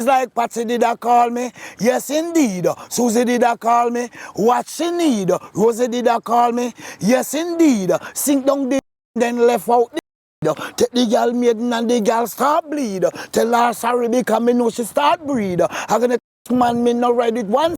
It's like Patsy did a call me, yes indeed. Susie did a call me, what she need. Rosie did a call me, yes indeed. Sink down the then left out the take the girl maiden and the girl start bleed. Tell her sorry because me know she start breed. I gonna man me no ride with one.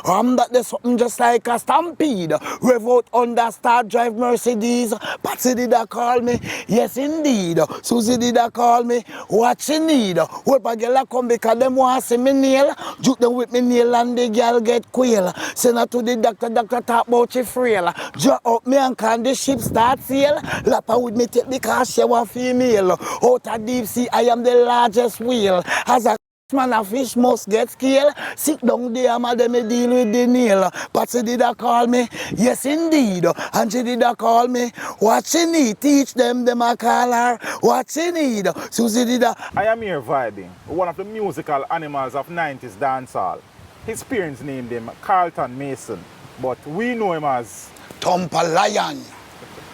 That there's something just like a stampede. Rev out under start drive Mercedes. Patsy did a call me, yes indeed. Susie did a call me, what she need. Hope a girl a come because them want see me nail. Juke them with me nail and the girl get quail. Send her to the doctor, doctor talk about she frail. Draw up me and can the ship start sail. Lap her with me take because she was female. Out of deep sea I am the largest whale. As a man a fish must get scale. Sit down there, madam, me deal with the nail. Patsy did a call me, yes indeed. And she did a call me, what she need. Teach them a call her, what she need. Susie did a... I am here vibing, one of the musical animals of 90s dancehall. His parents named him Carlton Mason, but we know him as... TUMPA Lion.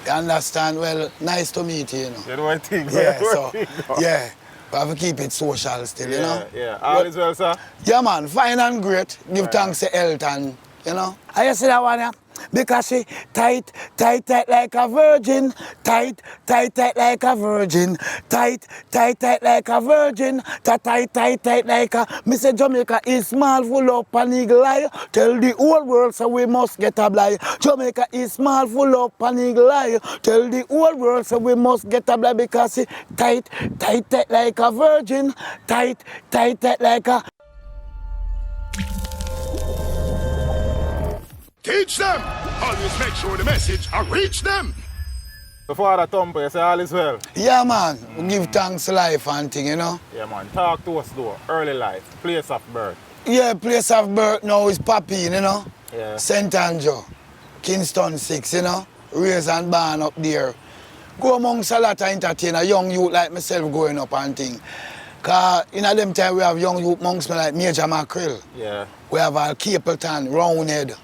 You understand? Well, nice to meet you, you know. You know what I think? Yeah, so, yeah. We have to keep it social still, you know? Yeah, all is well, sir? Yeah, man, fine and great. Give thanks to health and, you know? I see that one, yeah? Because she tight, tight, tight like a virgin. Tight, tight, tight like a virgin. Tight, tight, tight like a virgin. Tight, tight, tight, tight like a... Me say Jamaica is small, full up and eagle eye. Tell the whole world so we must get a blind. Jamaica is small, full up and eagle eye. Tell the whole world so we must get a blind because she tight, tight, tight like a virgin. Tight, tight, tight like a... Teach them! Always make sure the message reach them! So Father Tumpa, you say all is well? Yeah, man. We give thanks to life and thing, you know? Yeah, man. Talk to us, though. Early life, place of birth. Yeah, place of birth now is Papine, you know? Yeah. St. Andrew, Kingston 6, you know? Raised and born up there. Go amongst a lot of entertainers, young youth like myself growing up and thing. Because in them time we have young youth amongst me like Major Mackerel. Yeah. We have Al Capleton, Roundhead.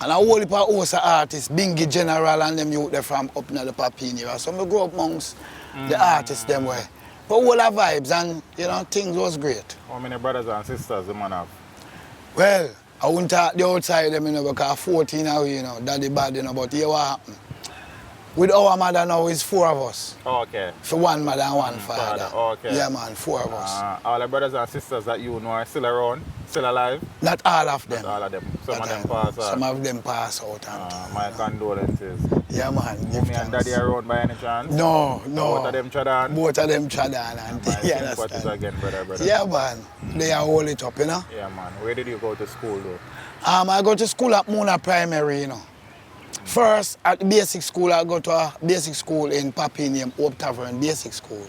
And a whole heap of host of artists, Bingy General and them youth there from up in the Papine area. So I grew up amongst the artists them way. But all the vibes and, you know, things was great. How many brothers and sisters the man have? Well, I wouldn't talk the outside them, you know, because 14 now, you know, daddy bad, you know, but here what happened. With our mother now is 4 of us. Oh, okay. For one mother and one father. Oh, okay. Yeah, man, 4 of us. All the brothers and sisters that you know are still around, still alive? Not all of them. Not all of them. Some Not of them all. pass out. Some of them pass out. And My condolences. yeah, man. Give Mommy and daddy around by any chance? No, no. Both of them chaddan? Both of them chaddan. And My yeah, sympathies again, brother. yeah, man. They are hold it up, you know? Yeah, man. Where did you go to school, though? I go to school at Mona Primary, you know. First, at the basic school, I go to a basic school in Papine, Hope Tavern Basic School.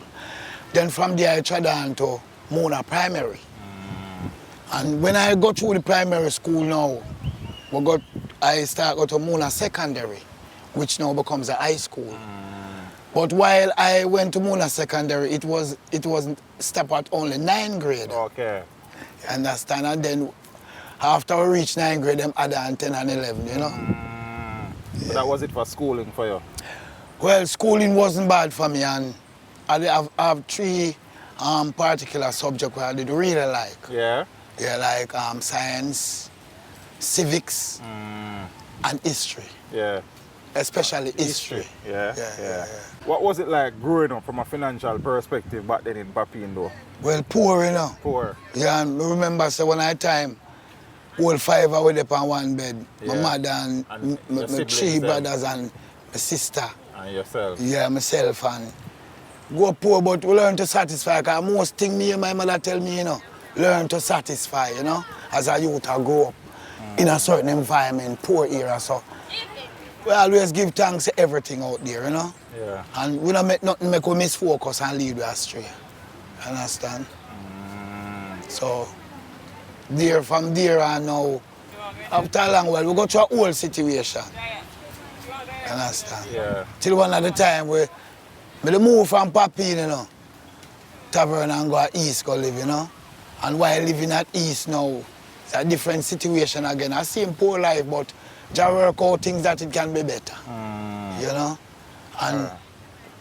Then from there, I tried on to Mona Primary. And when I go through the primary school now, I start go to Mona Secondary, which now becomes a high school. But while I went to Mona Secondary, it wasn't stop at only 9th grade. Okay. You understand? And then after we reach 9th grade, them add on 10 and 11, you know? So that was it for schooling for you? Well, schooling wasn't bad for me, and I have 3 particular subjects where I did really like. Yeah? Yeah, like science, civics, and history. Yeah. Especially history. Yeah. What was it like growing up from a financial perspective back then in Papine, though? Well, poor, you know. Poor. Yeah, and I remember, so when I time, all 5 I was up on one bed. My mother and my 3 brothers and my sister. And yourself? Yeah, myself. And go poor, but we learn to satisfy. Because most thing me and my mother tell me, you know, learn to satisfy, you know, as a youth I grow up in a certain environment, poor era. So we always give thanks to everything out there, you know. Yeah. And we don't make nothing make we miss focus and lead us astray. Understand? So from there and now, after a long while, we go through a whole situation. Understand? Yeah. Till one at the time we move from Papine, you know, Tavern and go east go live, you know. And while living at east now, it's a different situation again. I same poor life, but just work out things that it can be better. You know? And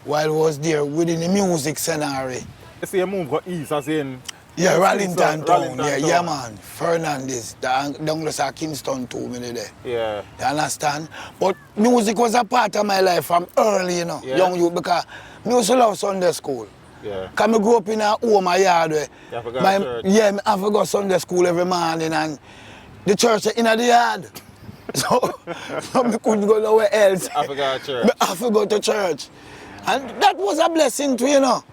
while I was there within the music scenario. You say you move go east as in Yeah, Rallington Town. Rallington Yeah, Town. man. Fernandez. Douglas at Kingston too, me there. Yeah. You understand? But music was a part of my life from early, you know, Yeah. young youth, because I used to love Sunday school. Yeah. Because I grew up in a home, a yard where You have to go to church. yeah, I have to go to Sunday school every morning, and the church in the yard. So I couldn't go nowhere else. I forgot church. I have to go to church. And that was a blessing too, you know.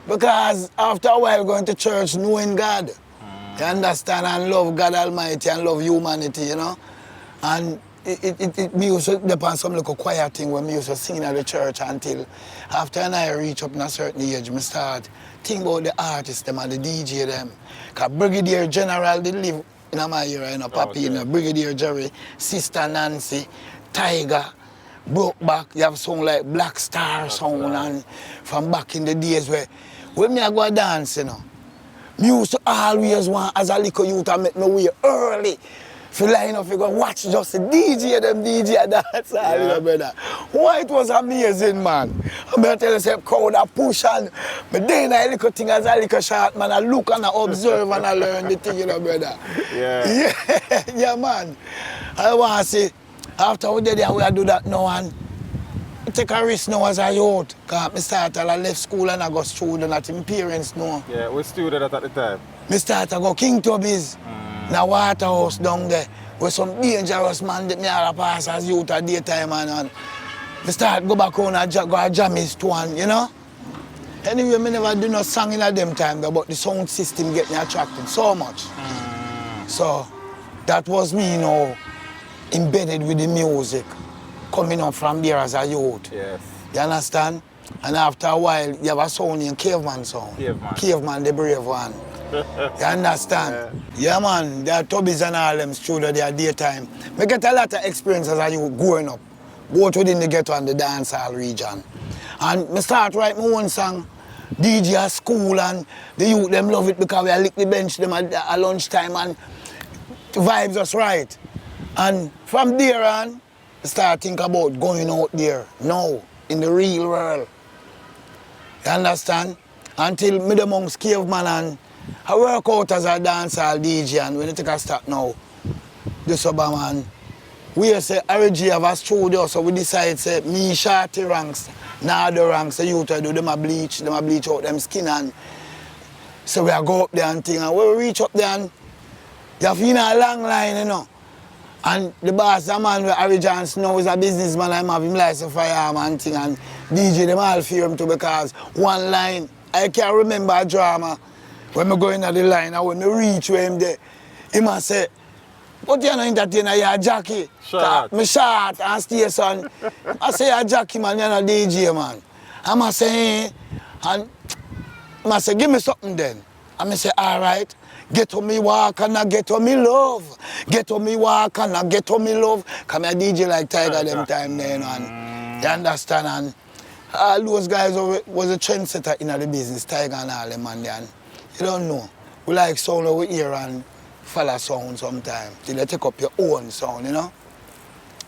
Because after a while going to church, knowing God, you understand, and love God Almighty and love humanity, you know. And me used to depend some little quiet thing when me used to sing at the church until after I reach up in a certain age, me start think about the artists them and the DJ them. Because Brigadier General did live in my era, you know, Papi, you know, Brigadier Jerry, Sister Nancy, Tiger, Brokeback, you have song like Black Star sound, and from back in the days where when me I go dance, you know, me used to always want, as a little youth, I make my way early. Feel like, you know, if you go watch just the DJ, them DJ dance, you know, brother. Why it was amazing, man. I'm going to tell you, say, crowd a push, and but then I little thing as a little short, man, I look and I observe and I learn the thing, you know, brother. Yeah. Yeah, man. I want to say, after we did that, we do that now, and take a risk now as a youth. Because I started, I left school and I go student at my parents know. Yeah, we student at the time. I started to go King Tubby's. In a waterhouse down there with some dangerous man that me all pass as youth at daytime, and I start go back home and go jam his one, you know. Anyway, I never do no song in them time, but the sound system get me attracted so much. So that was me, you know, embedded with the music, coming up from there as a youth. Yes. You understand? And after a while, you have a sound in Caveman sound. Caveman, the brave one. You understand? Yeah, man, there are Tubbies and all them studio there daytime. I get a lot of experience as I growing up, both within the ghetto and the dancehall region. And I start write my own song, DJ at school, and the youth them love it because we lick the bench them at lunchtime, and the vibes was right. And from there on, I start think about going out there now, in the real world. You understand? Until me amongst Caveman, and I work out as a dancehall DJ, and when you take a stop now, the Suburban, we say RG have a studio, so we decide say me shorty ranks, now the ranks, the youth do them a bleach out them skin, and so we go up there and thing, and when we reach up there, and you have in a long line, you know. And the boss, the man with Harry Johnson now is a businessman, I'm having license firearm and thing, and DJ them all fear him too, because one line, I can't remember a drama. When I go in the line, and when I reach where him there, he must say, "But you're not entertainer, you're a jockey." Short. Me short and stay son. I say, "You're a jockey, man, you're not DJ, man." I must say, "Hey," and I must say, "Give me something then." And I say, "All right, get to me walk and I get to me love. Get to me walk and I get to me love." Come a DJ like Tiger them time then, and you understand, and all those guys was a trendsetter in the business, Tiger and all them, man, and you don't know. We like sound over here and follow sound sometimes till you take up your own sound, you know.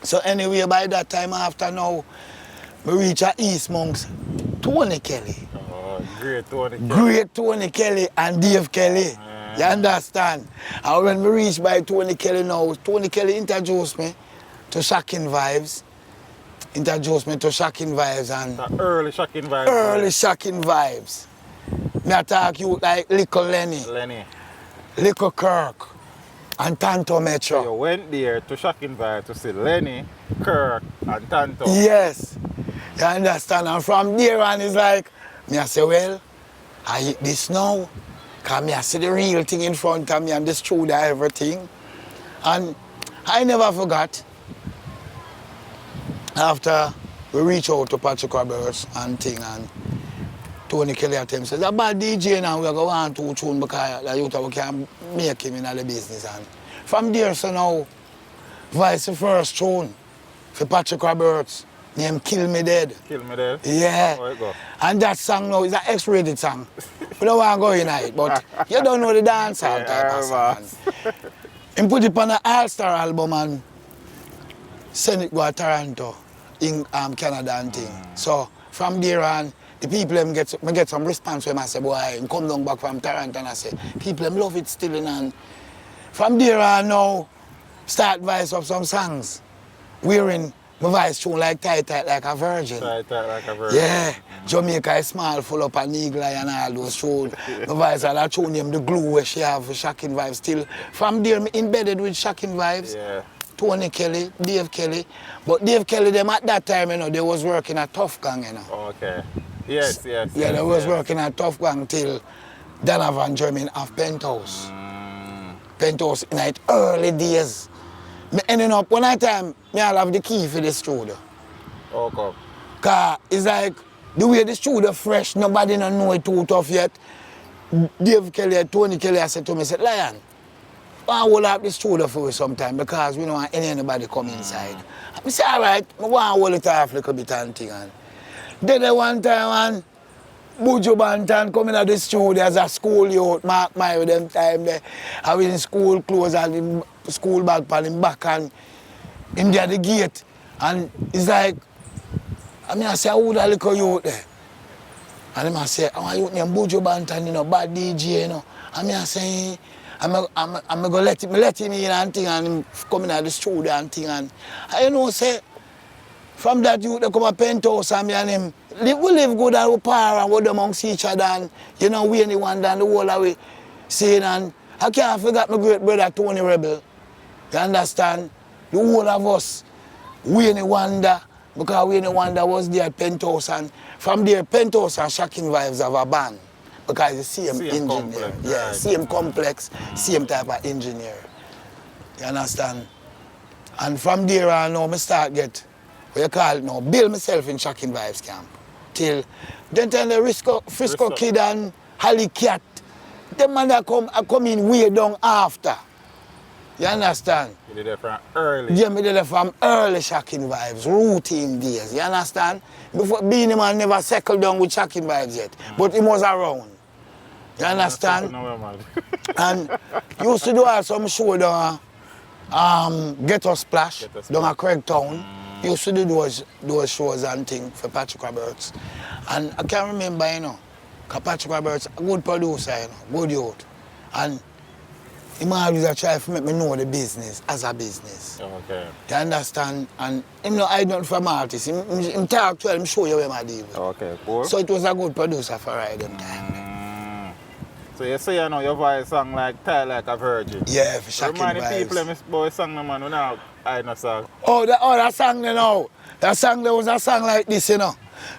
So anyway, by that time after now, we reach at East Monks, Tony Kelly. Oh, great Tony Kelly. Great Tony Kelly and Dave Kelly. You understand? And when we reach by Tony Kelly now, Tony Kelly introduced me to Shocking Vibes. Introduced me to Shocking Vibes, and The early Shocking Vibes. early Shocking Vibes. Me attack you like Little Lenny, Little Kirk, and Tanto Metro. You went there to Shocking Vibes to see Lenny, Kirk, and Tanto. Yes. You understand? And from there on, it's like, me I say, well, I eat this now. Because me I see the real thing in front of me and this true everything. And I never forgot, after we reach out to Patrick Roberts and thing, and Tony Kelly at him says, "A bad DJ now, we're going to tune because the youth we can make him in the business." And from there, so now, Vice the first tune for Patrick Roberts, named Kill Me Dead. Kill Me Dead? Yeah. How it go? And that song now is an X-rated song. We don't want to go in it, but you don't know the dancehall type of song. He put it on an all-star album and send it to Toronto, in Canada and thing. So from there on, the people them get some response when I say, boy, I come down back from Toronto and I say, people them love it still and from there on now, start voice up some songs. Wearing my voice tune like tight like a virgin. Tight like a virgin. Yeah. Jamaica is small, full up an eagle eye and all those tunes. My voice and I tune him the glue where she have for Shocking Vibes still. From there me embedded with Shocking Vibes. Yeah. Tony Kelly, Dave Kelly. But Dave Kelly them at that time, you know, they was working at Tough Gang, you know. Okay. Yes. Yeah, they was working at Tough Gang till Donovan German of Penthouse. Penthouse in the early days. Me ending up one time, me I'll have the key for the studio. Okay. Cause it's like the way the studio fresh, nobody don't know it too tough yet. Dave Kelly, Tony Kelly, I said to me, I said, Lion, I will have the studio for you sometime because we don't want anybody come inside. I said, all right, I want to hold it off a little bit and thing. And then one time, and Buju Banton coming out the studio as a school youth, Mark my with them time there. I was in school clothes and the school bag on him back and him there at the gate. And it's like, I say, who that little youth there? And I say, I want youth named Buju Banton, you know, bad DJ, you know. And I say, I'm going to let him in and thing and him coming out the studio and thing. And I know, say, from that youth, they come a Penthouse and me and him, we live good and we par and we amongst each other and, you know, we anyone down the whole of we saying and I can't forget my great brother Tony Rebel. You understand? The whole of us, we any wonder, because we any wonder was there at Penthouse and from there Penthouse and Shocking Vibes have a band. Because it's the same engineer. Complex, yeah, right. same complex, same type of engineer. You understand? And from there on now I start get, what you call it now, build myself in Shocking Vibes camp. Till then tell the Frisco Kid and Holly Cat, them man that come in way down after. You understand? You did it from early. Yeah, me did it from early Shocking Vibes, routine days. You understand? Before Beanie Man never settled down with Shocking Vibes yet, but he was around. You understand? And used to do some show down Ghetto Splash, down at Craigtown. Used to do those shows and things for Patrick Roberts. And I can't remember, you know, because Patrick Roberts a good producer, you know, good youth. And he always try to make me know the business as a business. Okay. You understand? And him know I don't from artists. Him talk to him, show you where I deal with. Okay, cool. So it was a good producer for right them time. So you say you know your voice song like Tight Like a Virgin. Yeah, for Shocking Remind the Vibes. people them boy song no man, we now I know song. That song you know. That song there was a song like this, you know.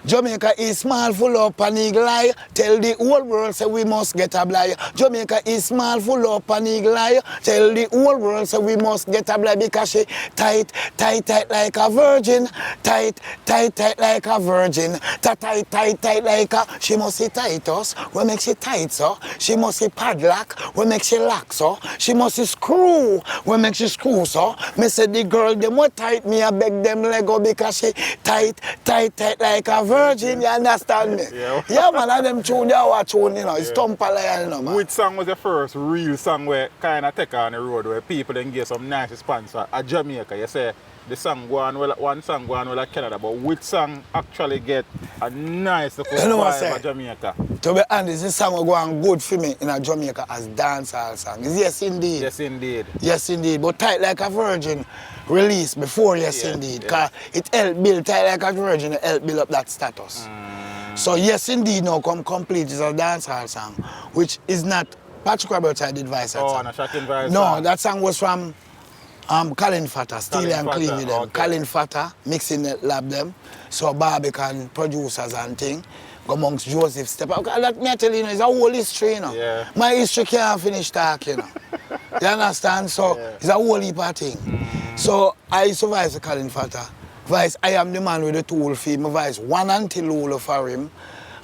Jamaica is small, full up an eagle eye. Tell the whole world say we must get a blind. Jamaica is small, full up an eagle eye. Tell the whole world say we must get a blind because she tight like a virgin. Tight like a virgin. Tight like a. She must see tight us. We make she tight so. She must see padlock. We make she lock so. She must see screw. We make she screw so. Me say the girl them what tight me I beg them Lego because she tight like a virgin, you understand me? Yeah man, and them tune, they are tune, you know, it's TUMPA LION, you know, man. Which song was the first real song where kind of take on the road where people then get some nice sponsor at Jamaica? You say the song go on well, one song go on well at Canada, but which song actually get a nice vibe at Jamaica? To be honest, this song will go on good for me in Jamaica as dancehall song. Yes indeed. Yes indeed. Yes indeed, but Tight Like a Virgin released before Yes Indeed, because it helped build Tight Like a Virgin, it helped build up that status. So Yes Indeed now come complete is a dancehall song, which is not Patrick Roberts I did voice that song. No, Shocking Vibes. No, that song was from Colin Fatta, Steely and Cleavy them. Okay. Colin Fatta, mixing the lab them. So Barbican producers and thing. Go amongst Joseph Step. That me I tell you, it's a whole history, you know. Yeah. My history can't finish talking, you know. You understand? So it's a whole heap of thing. So I used to voice Colin Fatta. Voice, I am the man with the tool for him. I voice One Antilolo for him.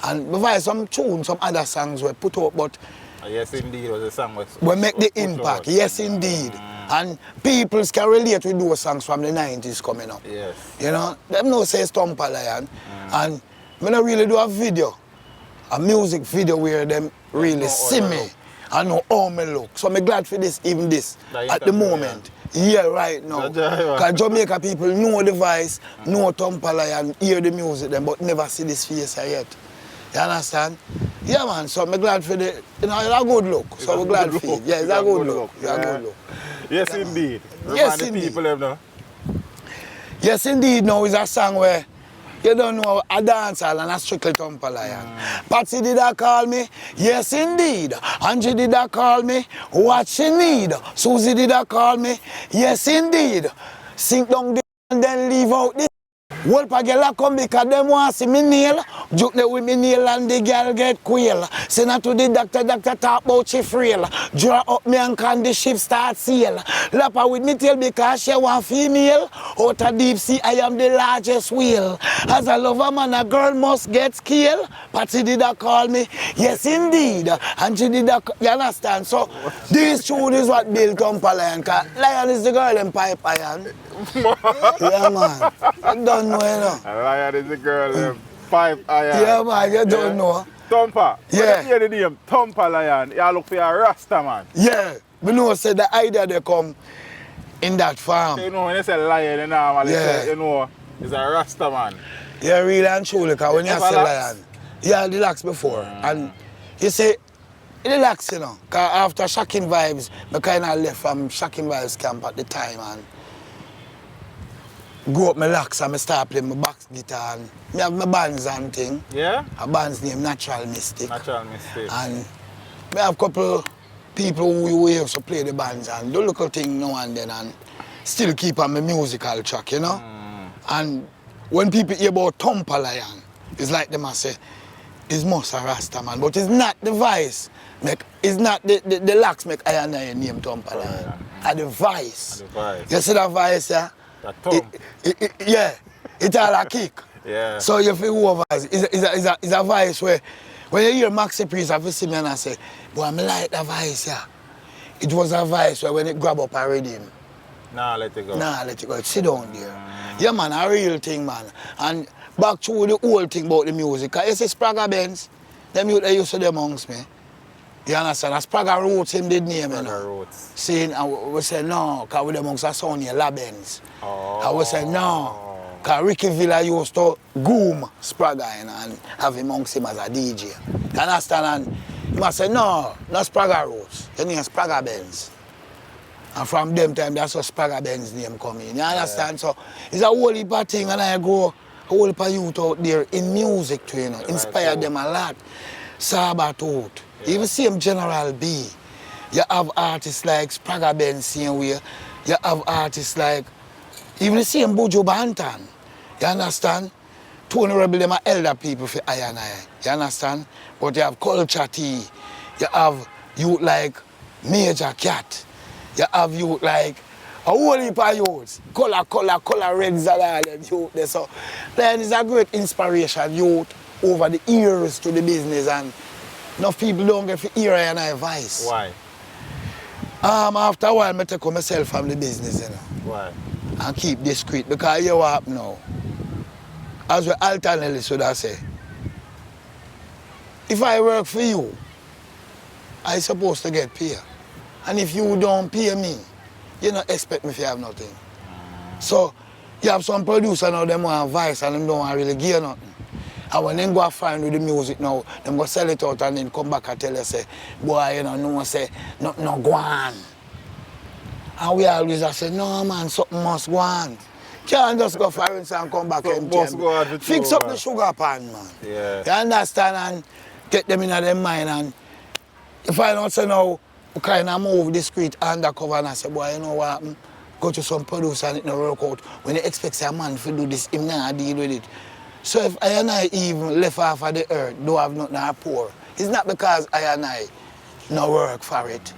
And I voice some tunes, some other songs were put out, but Yes Indeed was the song we make the impact. Yes indeed. And people can relate with those songs from the 90s coming up. Yes. You know, them know say TUMPA LION. And I don't really do a music video where them really see me and know how me look. So I'm glad for this, even this, at the moment. Yeah, right now. Because Jamaica people know the voice, know TUMPA LION, hear the music them, but never see this face yet. You understand? Yeah, man, so I'm glad for the, you know, it's a good look. So we're glad for it. Yeah, it's a good look. It's a good look. Yes, indeed. Yes, Remind the indeed. people them now. Yes, indeed, now is a song where you don't know a dancehall and a strictly Tumpa Lion. Patsy did a call me, yes indeed. Angie did a call me, what she need. Susie did a call me, yes indeed. Sink down the and then leave out the Wolf a girl a come because them want see me nail. Joke them with me nail and the girl get quail. Send her to the doctor, doctor talk about she frail. Draw up me and can the ship start sail. Lap her with me tail because she want female. Out of deep sea I am the largest whale. As a lover man a girl must get skill. Patsy did a call me, yes indeed. And she did a, you understand? So this tune is what built Tumpa Lion. Cause Lion is the girl in pipe iron. Yeah man, you don't know, you know. Lion is the girl, 5 iron. Yeah man, you don't know. Tumpa. Yeah. When you hear the name Tumpa Lion, you look for a Rasta man. Yeah, we know say the idea they come in that farm. So, you know, when you say lion, you normally say, you know, it's a Rasta man. Yeah, really and truly, because when you Ever say lax? lion, yeah, relax before. And you say, relax, you know, because after Shocking Vibes, I kind of left from Shocking Vibes camp at the time and grew up my lax and I start playing my box guitar and I have my bands and thing. Yeah? A band's name Natural Mystic. Natural Mistake. And I have a couple people who used to play the bands and do little thing now and then and still keep on my musical track, you know? And when people hear about Tumpa Lion, it's like them I say, it's most a Rasta man, but it's not the vice. It's not the lax make I and I name Tumpa Lion. And the vice. And the vice. You see that vice, yeah? The thumb. Yeah, it's all a kick. Yeah. So you feel who vice. It's a vice where when you hear Maxi Priest, I see me and I say, boy, I like the vice, yeah. It was a vice where when it grab up a rhythm, Nah, let it go. nah, let it go. Sit down there. Yeah, man, a real thing, man. And back to the whole thing about the music. Cause you see Spragga Benz, them youth they used to them amongst me. You understand? As Spragga Roots him did name, you know. Roots. Saying, and we say no, cause we them amongst a son here, La Benz. Oh. And we say no, cause Ricky Villa used to goom Spragga, you know, and have him amongst him as a DJ. You understand? And he must say no, not Spragga Roots. Your name is Spragga Benz. And from them time, that's how Spragga Benz name come in. You understand? So it's a whole heap of thing and I grow a whole heap of youth out there in music too, you know. Inspire them a lot. Sabatooth. Even same General B. You have artists like Spragga Benz same way. You have artists like even the same Buju Banton. You understand? Tony Rebel them are elder people for I and I. You understand? But you have Culture T. You have youth like Major Cat. You have youth like a whole heap of youths. Color Reds and all them youth there. So then it's a great inspiration youth over the years to the business and enough people don't get to hear I and I voice. Why? After a while I take on myself from the business, you know. Why? And keep discreet because you what happen now. As we alternately should I say. If I work for you, I supposed to get paid. And if you don't pay me, you don't expect me to have nothing. So you have some producer now, them want advice and them don't want really give nothing. And when them go find with the music now, them go sell it out and then come back and tell you say, boy, you know, no one say, nothing no go on. And we always say, no man, something must go on. Can't just go for instance and come back empty. Fix up the sugar pan, man. Yeah. You understand? And get them in their mind. And if I don't say now, we kind of move discreet undercover and I say, boy, you know what happened? Go to some producer and it no work out. When they expect a man to do this, him not deal with it. So if I and I even left off of the earth, don't have nothing to pour, it's not because I and I no work for it.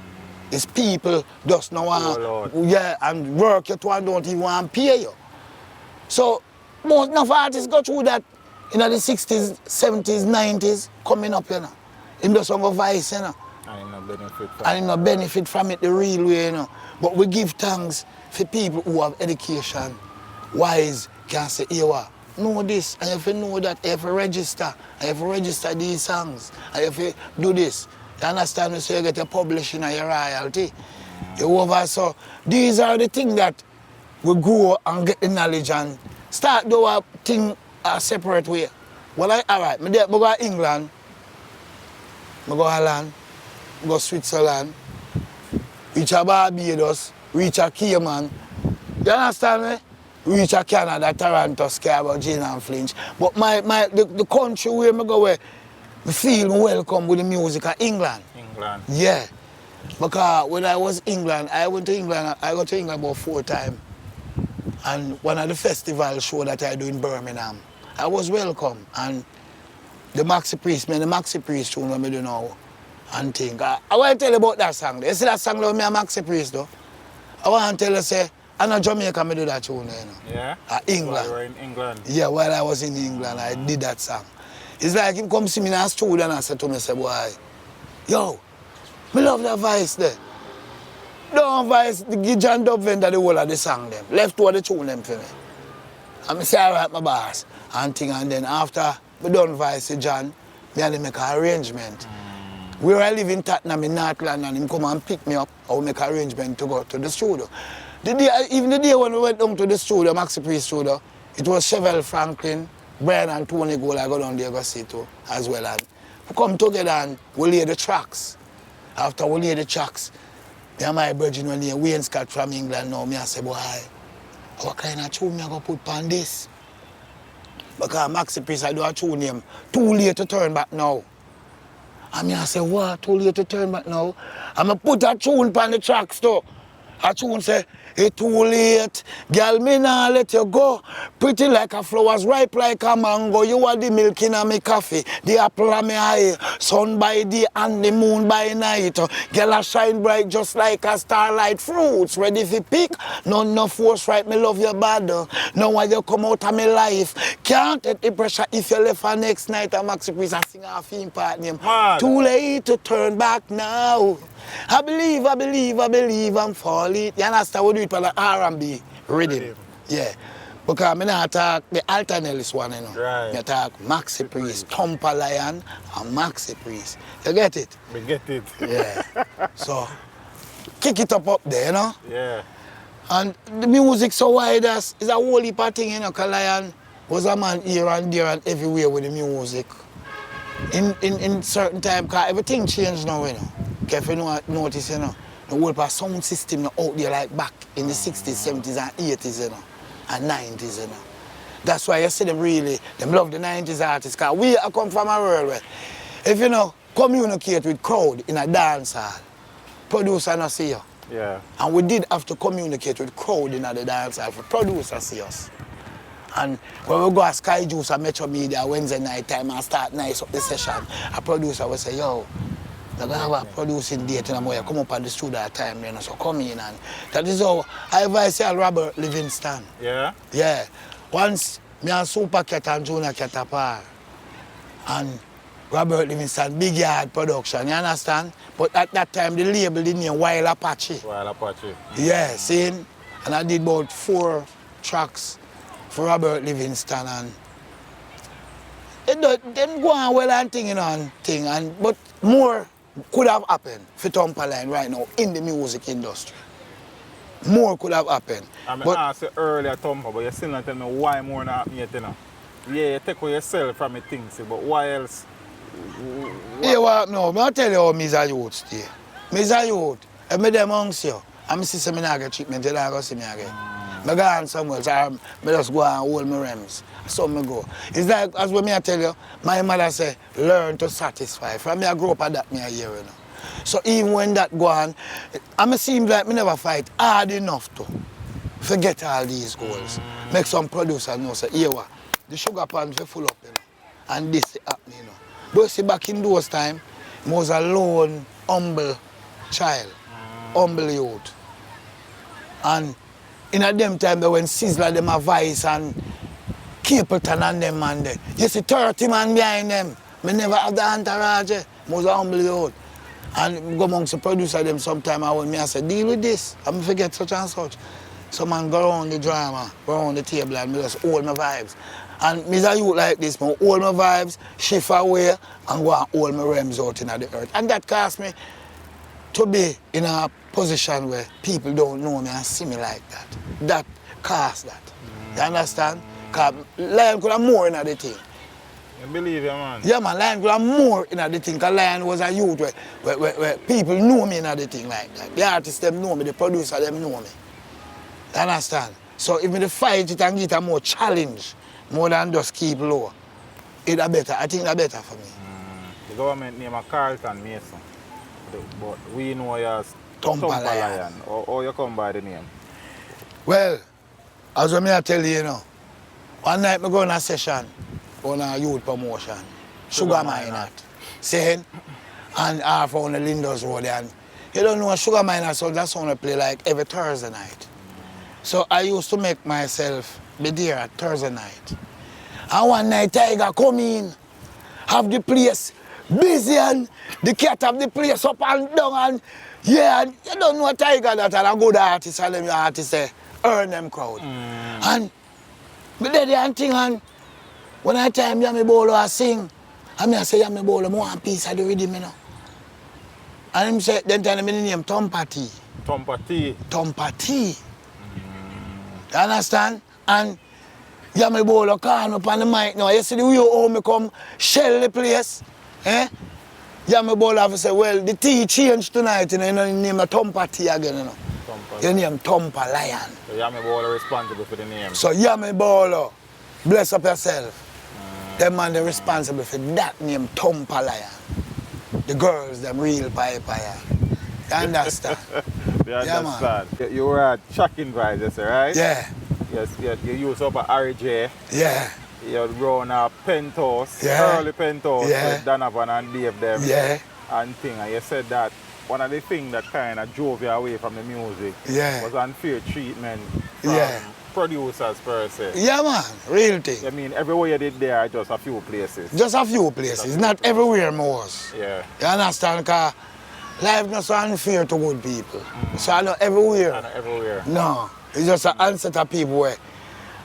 It's people just no want, yeah, and work you to and don't even want to pay you. So most of artists go through that in the 60s, 70s, 90s, coming up, you know. Him just on go vice, you know. And him no benefit from it the real way, you know. But we give thanks for people who have education, wise, can say, here what? Know this, I have to know that, I have to register, I have to register these songs, I have to do this. You understand me? So you get a publishing and your royalty. You over, so these are the things that we grow and get the knowledge and start do a thing a separate way. Well, alright, I go to England, I go Holland, I go Switzerland, reach a Barbados, reach a Cayman. You understand me? Reach a Canada, Toronto, Scarborough, Gin and Flinch. But the country where I go where I feel welcome with the music is England. England. Yeah. Because when I was in England, I go to England about 4 times. And one of the festival show that I do in Birmingham, I was welcome. And the Maxi Priest tune when I do now and think. I want to tell you about that song. You see that song with me and Maxi Priest though? I want to tell you, say, I'm not Jamaica, I do that tune, you know. Yeah? England. While you were in England? Yeah, while I was in England, I did that song. It's like him come see me in a studio and I said to me, say, boy, yo, me love that voice there. Don't voice, the John Dub vendor the whole of the song them. Left to the tune them for me. And I say, all right, my boss. And then after we done voice the John, me and him make an arrangement. Where I live in Tottenham in North London, him come and pick me up, I will make an arrangement to go to the studio. Even the day when we went down to the studio, Maxi Priest studio, it was Chevelle Franklin, Brian and Tony Gold, I go down there go see too, as well. And we come together and we lay the tracks. After we lay the tracks, me and my brother named Wayne Scott from England now, me I say, boy, what kind of tune me I go put on this? Because Maxi Priest I do a tune name, Too Late to Turn Back Now. And me I say, what, too late to turn back now? And I put a tune on the tracks too. A tune say, it's too late, girl, me nah let you go. Pretty like a flowers, ripe like a mango. You are the milk in my coffee, the apple of my eye. Sun by day and the moon by night. Girl, I shine bright just like a starlight. Fruits ready for pick. No force right, me love your bad. Now when you come out of my life, can't take the pressure if you left for next night. And Maxi Priest I sing a theme part name. Too late to turn back now. I believe I'm falling. You understand what we do it for the R&B rhythm? Yeah. Because I not talk the alternate one, you know. Right. I talk Maxi Priest, TUMPA Lion, and Maxi Priest. You get it? We get it. Yeah. So, kick it up there, you know? Yeah. And the music so wide as it's a whole heap of thing, you know, because Lion was a man here and there and everywhere with the music. In certain time, because everything changed now, you know. If you notice, you know, the whole sound system out there like back in the 60s, 70s and 80s, you know, and 90s, you know. That's why you see them love the 90s artists, because we come from a world where, if you know, communicate with crowd in a dance hall, producer not see you. Yeah. And we did have to communicate with crowd in the dance hall for producer see us. And when we go to Sky Juice and Metro Media Wednesday night time and start nice up the session, a producer will say, yo, the guy have a producing date and I'm come up at the studio at time, you know, so come in. And that is how I advise Robert Livingston. Yeah? Yeah. Once me and Super Cat and Junior Cat apart. And Robert Livingston, Big Yard Production, you understand? But at that time the label didn't name Wild Apache. Wild Apache. Yeah, see? And I did about 4 tracks for Robert Livingston and it didn't go on well and thing, you know, but more could have happened for TUMPA Lion right now in the music industry. More could have happened. I mean, I asked you earlier, TUMPA, but you still not tell me why more not happening yet, you know. Yeah, you take away yourself from the things, but why else? Yeah, well, no, I'll tell you how me is a youth stay. Me is a youth. If me dem amongst you, and me see say me not get treatment, you don't go see me again. I go on somewhere, so I just go and hold my rems. So I go. It's like, as when I tell you, my mother say, learn to satisfy. From me I grew up at that, me a year, you know. So even when that go on, I seem like me never fight hard enough to forget all these goals. Make some producers know, say, here what, the sugar pans will full up, you know. And this is happening, you know. But see, back in those times, I was a lone, humble child, humble youth. And in a them time, when Sizzler them a Vice and Capleton and them man there, you see 30 man behind them. I never have the entourage. I was a humble youth. And go amongst the producer them sometime I when me I say, deal with this. I forget such and such. Some man go around the drama, go around the table and me just hold my vibes. And me a youth like this, I hold my vibes, shift away and go and hold my rems out in the earth. And that cost me to be in a position where people don't know me and see me like that. That cost that. You understand? Because Lion could have more in the thing. I believe you, man. Yeah, man, Lion was more in the thing, because Lion was a youth where people know me in the thing like that. The artists, them know me, the producer, them know me. You understand? So if me fight it and get a more challenge, more than just keep low, it's better. I think that's better for me. The government name is Carlton Mason, but we know you as Tumpa Lion. Or you come by the name? Well, as I tell you, one night I go on a session on a youth promotion, Sugar Miner, saying, and half on the Lindos Road, and you don't know Sugar Miner, so that's on play like every Thursday night. So I used to make myself be there at Thursday night. And one night Tiger come in, have the place busy and the cat have the place up and down and yeah, and you don't know Tiger that are a good artist and them artists earn them crowd. And but they and thing and when I time Yami Bolo I sing, and I say Yami Bolo, I want a piece of the rhythm, you know. And him say, then tell me the name Tumpa T. Tumpa T. Tumpa T. You understand? And Yami Bolo calm up on the mic now. You see the way how me come shell the place? Eh? Yami Bolo have to say, well, the T changed tonight, you know, the name of Tumpa T again, you know. Your name Tumpa Lion. So Yami Bolo responsible for the name. So Yami Bolo, bless up yourself. Them man they responsible for that name Tumpa Lion. The girls, them real piper. You understand? They understand. Yeah, you were at Shocking Vibes, you say, right? Yeah. Yes, you used up at RJ. Yeah. You run a penthouse, Yeah. early penthouse with Donovan and Dave them. Yeah. And thing. And you said that one of the things that kind of drove you away from the music was unfair treatment from producers per se. Yeah, man, real thing. I mean, everywhere you did there, just a few places. Just a few places, not everywhere more. Yeah. You understand? Because life not so unfair to good people. So I know everywhere. Not everywhere. No, it's just an answer to people where.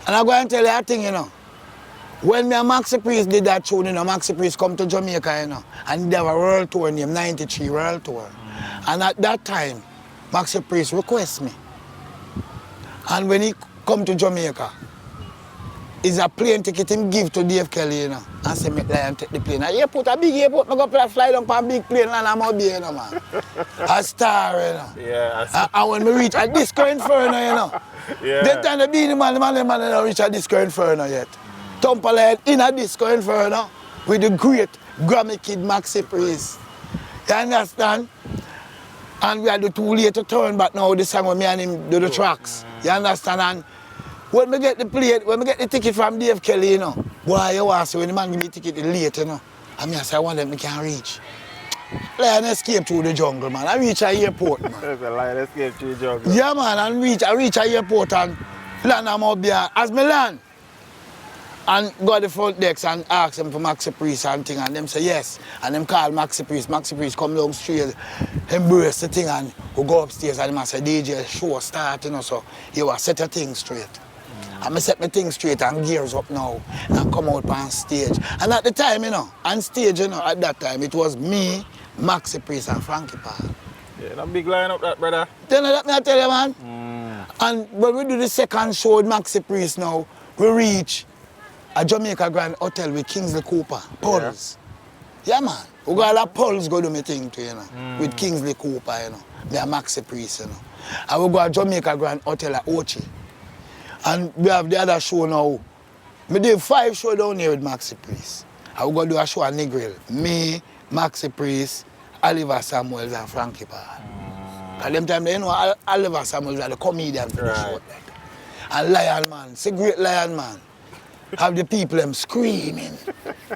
And I'm going to tell you a thing, you know. When me and Maxi Priest did that tune, you know, Maxi Priest come to Jamaica, you know, and they have a world tour named 93 World Tour. And at that time, Maxi Priest requests me. And when he come to Jamaica, it's a plane ticket him give to Dave Kelly, you know, and say, make Lion take the plane. And airport, a big airport, I go fly down on a big plane and I'm out there, you know, man. A star, you know. Yeah. And when we reach a Disco Inferno, you know. Yeah. That time the Beanie Man, the man don't reach a Disco Inferno yet. Tumpa Lion in a Disco Inferno with the great Grammy Kid Maxi Priest. You understand? And we had the too late to turn back now, the song when me and him do the tracks. You understand? And when we get the plate, when we get the ticket from Dave Kelly, you know, boy, you want to say when the man give me the ticket late, you know. And me I say, I want them me can reach. Lion escape through the jungle, man. I reach a airport, man. There's a Lion escape through the jungle. Yeah, man, and I reach a airport and land am up there. As me land, and go to the front decks and ask them for Maxi Priest and thing, and them say yes. And them call Maxi Priest. Maxi Priest come down straight, embrace the thing, and we go upstairs and them say, DJ, show start, you know, so you will set your thing straight. And I set my thing straight and gears up now and come out on stage. And at the time, you know, on stage, you know, at that time, it was me, Maxi Priest and Frankie Paul. Yeah, that big line up that, brother. Then let me tell you, man. And when we do the second show with Maxi Priest now, we reach a Jamaica Grand Hotel with Kingsley Cooper, Pulse. Yeah, man. We got a Pulse go do my thing too, you know, with Kingsley Cooper, you know, me and Maxi Priest, you know. And we go to Jamaica Grand Hotel at Ochi. And we have the other show now. We did 5 shows down here with Maxi Priest. And we go do a show at Negril. Me, Maxi Priest, Oliver Samuels and Frankie Paul. At them time, you know, Oliver Samuels are the comedian for the show. And Lion Man, it's a great Lion Man. Have the people them screaming.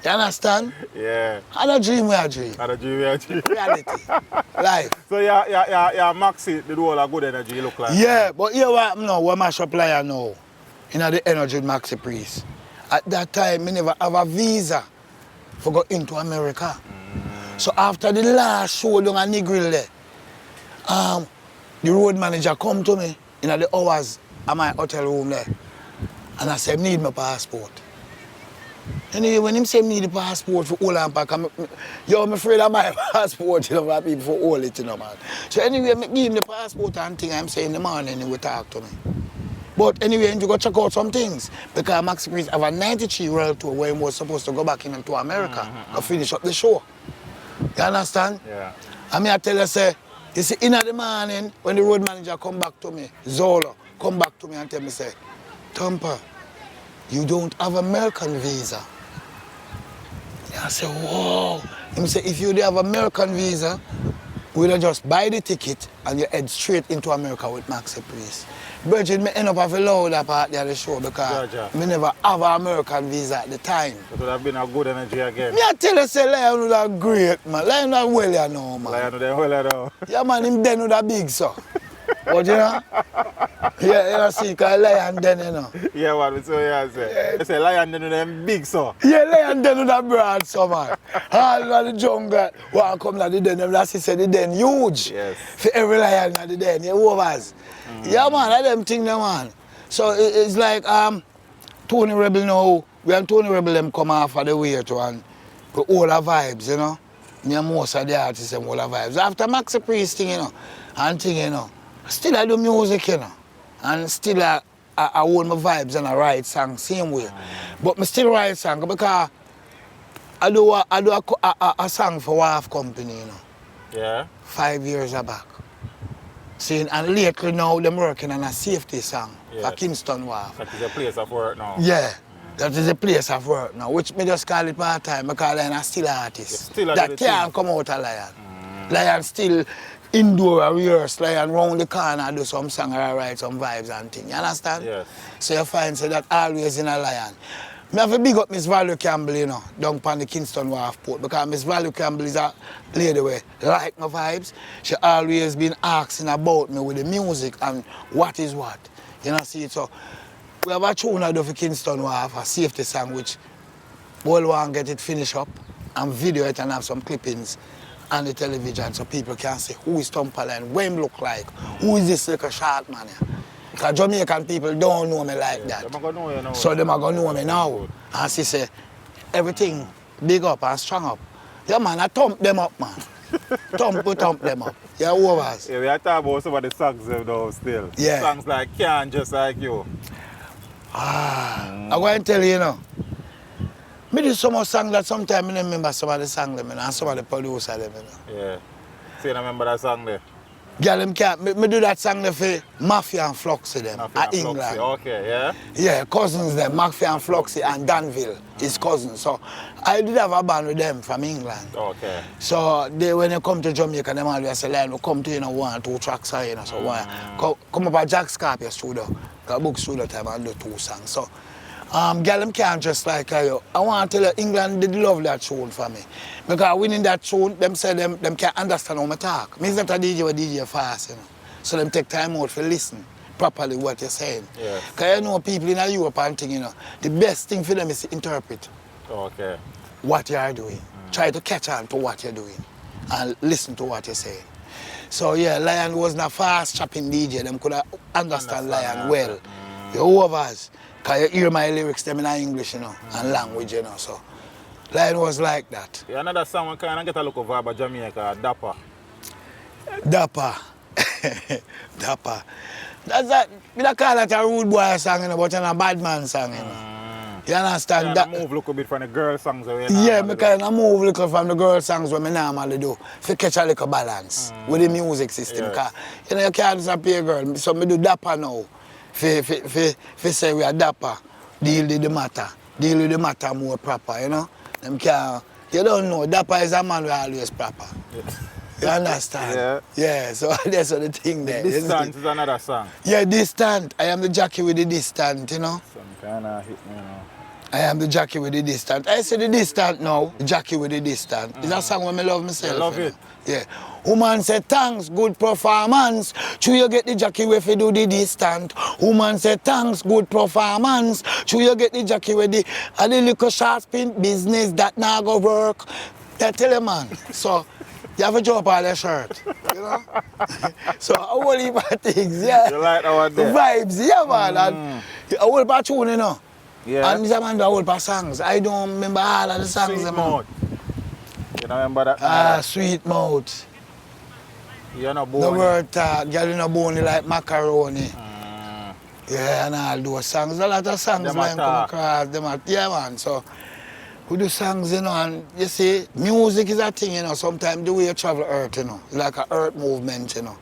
You understand? Yeah. And a dream we a dream. And a dream we a dream. Reality. Life. So yeah, Maxi, the whole of good energy you look like. Yeah, but here what now, we mash up Lion now. In the energy with Maxi Priest. At that time, I never have a visa for go into America. So after the last show down at Negril there, the road manager come to me in the hours at my hotel room there. And I said, I need my passport. Anyway, when him say I need the passport for all and pack, I'm afraid of my passport, you know, for people for all it, you know, man. So anyway, I give him the passport and thing I'm saying in the morning, he will talk to me. But anyway, you go check out some things. Because Maxi Priest have a 93 world tour where he was supposed to go back into America to finish up the show. You understand? Yeah. I tell you, say, you see, in the morning, when the road manager come back to me, Zolo, come back to me and tell me, say, Tumpa, you don't have American visa. I say, whoa. He say, if you do have American visa, we'll just buy the ticket and you head straight into America with Maxi Priest. Virgin, me end up having load that part there the show because me never have an American visa at the time. It would have been a good energy again. Me I tell you, say, Lion would have great, man. Lion would have well, you know, man. Lion would have well, you know. Yeah, man, him then would have big, so. But you know? Yeah, you know, see, because Lion then, you know. Yeah, what we say, you say. You say Lion then would have big, so. Yeah, Lion then would have broad, so, man. All of the jungle, when come to the den, them that's say the den huge. Yes. For every lion at the den, you overs. Yeah, man, I them thing, man. So it's like Tony Rebel now, when Tony Rebel them come off of the way to and put all the vibes, you know. Me and most of the artists them all the vibes. After Maxi Priest thing, you know, and thing, you know, still I do music, you know. And still I own my vibes and I write songs same way. But I still write songs because I do a song for WAF company, you know. Yeah. 5 years back. See, and lately now them working on a safety song for Kingston WAF. That is a place of work now. Yeah, that is a place of work now, which me just call it part-time because Lion is still an artist. Still that can't come out of Lion. Lion still indoor rehearse, Lion round the corner do some song or write some vibes and things. You understand? Yes. So you find say that always in a Lion. I have to big up Miss Value Campbell, you know, down on the Kingston Wharf Port because Miss Value Campbell is a lady where like my vibes. She always been asking about me with the music and what is what. You know, see, so we have a tune I do for Kingston Wharf, a safety song which we'll want to get it finished up and video it and have some clippings on the television so people can see who is Tumpa Lion, what him look like, who is this little short man here. Because Jamaican people don't know me like that. Them are gonna know you now. So them are going to know me now. And she say, everything big up and strong up. Yeah, man, I thump them up, man. thump them up. Yeah, overs. Yeah, we are talking about some of the songs though still. Yeah. Songs like Can't Just Like You. I'm going to tell you, you know. Me do some more songs that sometimes I don't remember some of the songs them, you know, and some of the producers them, you know. Yeah. So you remember that song there? Girl, them can't. Me do that song there for Mafia and Floxy them at England. Floxy. Okay, yeah? Yeah, cousins them, Mafia and Floxy and Danville, his cousins. So I did have a band with them from England. Okay. So they, when they come to Jamaica, them always say, Lion, we come to, you know, 1 or 2 tracks, you know, so come up at Jack Scarpia studio, got book studio time and do 2 songs. So, girl, them can't just like you. I want to tell you, England did love that tune for me. Because winning that tune, them say them can't understand how I talk. Me is not a DJ or DJ fast, you know. So them take time out to listen properly what you're saying. Yeah. Because you know people in Europe and thing, you know, the best thing for them is to interpret Okay. what you are doing. Try to catch on to what you're doing and listen to what you're saying. So yeah, Lion wasn't a fast chopping DJ. Them could understand Lion well. The overs. Because you hear my lyrics them in English, you know, and language, you know, so. Lion was like that. Yeah, another song we kind of get a look of vibe of Jamaica, Dapper. Dapper. Dapper. That's that, we don't call that a rude boy song, you know, but it's a bad man song, you know. You understand? Yeah, move look a bit from the girl songs away. Yeah, I kind of move a little from the girl songs what I normally do to catch a little balance with the music system. Yes. Because, you know, you can't disappear a girl, so I do Dapper now. For say we are dapper, deal with the matter more proper, you know. Them can't, you don't know, dapper is a man who always proper. You understand? Yeah. Yeah, so that's the thing there. Distant is another song. Yeah, distant. I am the jockey with the distant, you know. Some kind of hit me, you know. I am the jockey with the distant. I say the distant now, the jockey with the distant. It's a song when I love myself. I love it. Yeah. Woman say thanks, good performance. True you get the jockey if you do the distant. Woman say thanks, good performance. True you get the jockey with the little short spin business that now go work. I tell you, man. So you have to drop all your shirt, you know. So a whole heap of things, yeah. You like that one there? Vibes, yeah, man. And a whole heap of tune, you know. Yeah. And this man do a whole heap of songs. I don't remember all of the songs. Sweet Mouth. You don't remember that? Sweet Mouth. You're not born. The word talk, girl, you know bony like macaroni. Yeah, and all those songs. A lot of songs, Them man, come attack. across. Yeah, man. So, we do songs, you know, and you see, music is a thing, you know. Sometimes the way you travel earth, you know, it's like a earth movement, you know.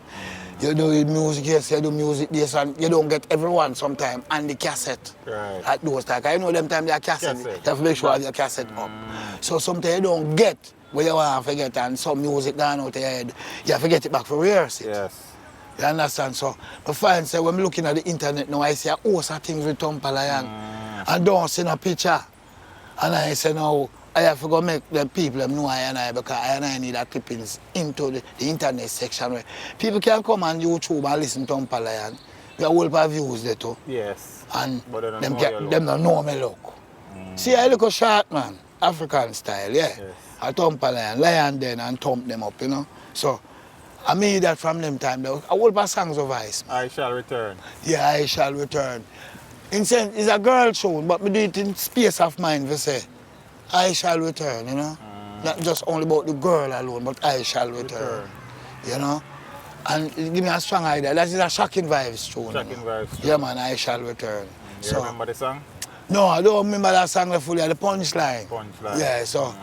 You do music, yes, you do music this, and you don't get everyone sometimes on the cassette. Right. At those times. I know them time they are cassette. Cassette. You have to make sure you have your cassette up. So sometimes you don't get what you want to forget, and some music gone out of your head. You have to get it back for rehearse it. Yes. You understand? So I find say when I'm looking at the internet now, I see a host of things with TUMPA Lion. I don't see no picture. And I say now, I have to go make the people know I and I, because I and I need a clippings into the internet section where people can come on YouTube and listen to TUMPA Lion. We have a whole lot of views there too. Yes. And But they don't them, know your look. them don't know me look. See, I look a short man, African style, yeah. Yes. I TUMPA Lion then and thump them up, you know. So I made that from them time. A whole bunch of songs of Ice. I shall return. Yeah, I shall return. In sense, it's a girl tune, but we do it in space of mind, we say. I shall return, you know. Not just only about the girl alone, but I shall return. You know. And it give me a strong idea. That is a Shocking Vibes tune. Shocking Vibes tune. Yeah, man, I shall return. You remember the song? No, I don't remember that song fully, the punchline. Punchline. Yeah, so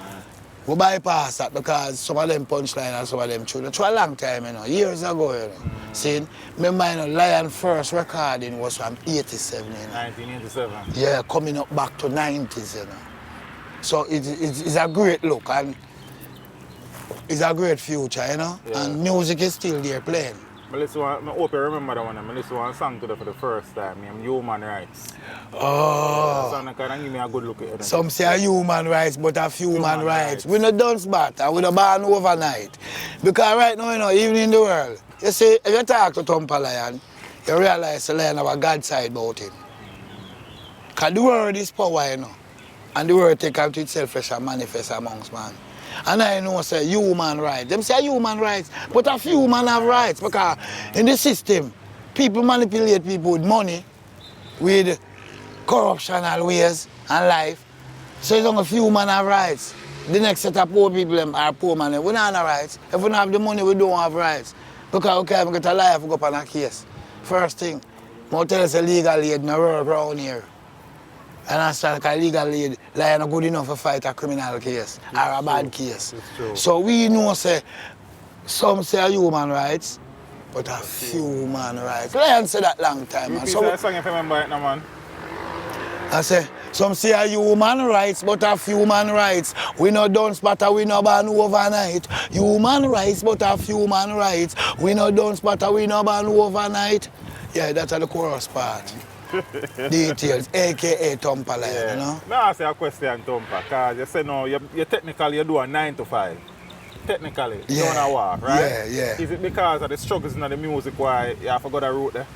we bypass that because some of them punchline and some of them tune. It's for a long time, you know, years ago, you know. See, remember, you know, Lion first recording was from 87, you know. 1987. Yeah, coming up back to 90s, you know. So it's a great look and it's a great future, you know. Yeah. And music is still there playing. I hope you remember that one. I listen to one song today for the first time. I'm Human Rights. Oh. So kind of give me a good look at it. Some say a human rights, but a human Human rights. rights. We not done smart and we not born overnight. Because right now, you know, even in the world, you see, if you talk to TUMPA Lion, you realize the Lion have a God side about him. Because the word is power, you know. And the word take unto itself and manifest amongst man. And I know say human rights. Them say human rights, but a few man have rights because in the system, people manipulate people with money, with corruptional ways and life. So it's only a few man have rights. The next set of poor people them are poor man. We don't have no rights. If we don't have the money, we don't have rights. Because we can't get a life to go up on a case. First thing, I tell us a legal aid no work around here. And I understand like a legal aid, like not good enough to fight a criminal case or a bad case. So we know say some say human rights, but a few human rights. Lion said that long time. Repeat So that song if you remember it now, man. I say some say a human rights, but a few human rights. We no done spatter, we no born overnight. Human rights, but a few human rights. We no done spatter, we no born overnight. Yeah, that's the chorus part. Details, aka TUMPA Lion, you know? Now I say a question, Tumpa, because you say no, you technically you do a 9 to 5. Technically, you Yeah. don't work, right? Yeah, yeah. Is it because of the struggles in the music why you have to go that route there?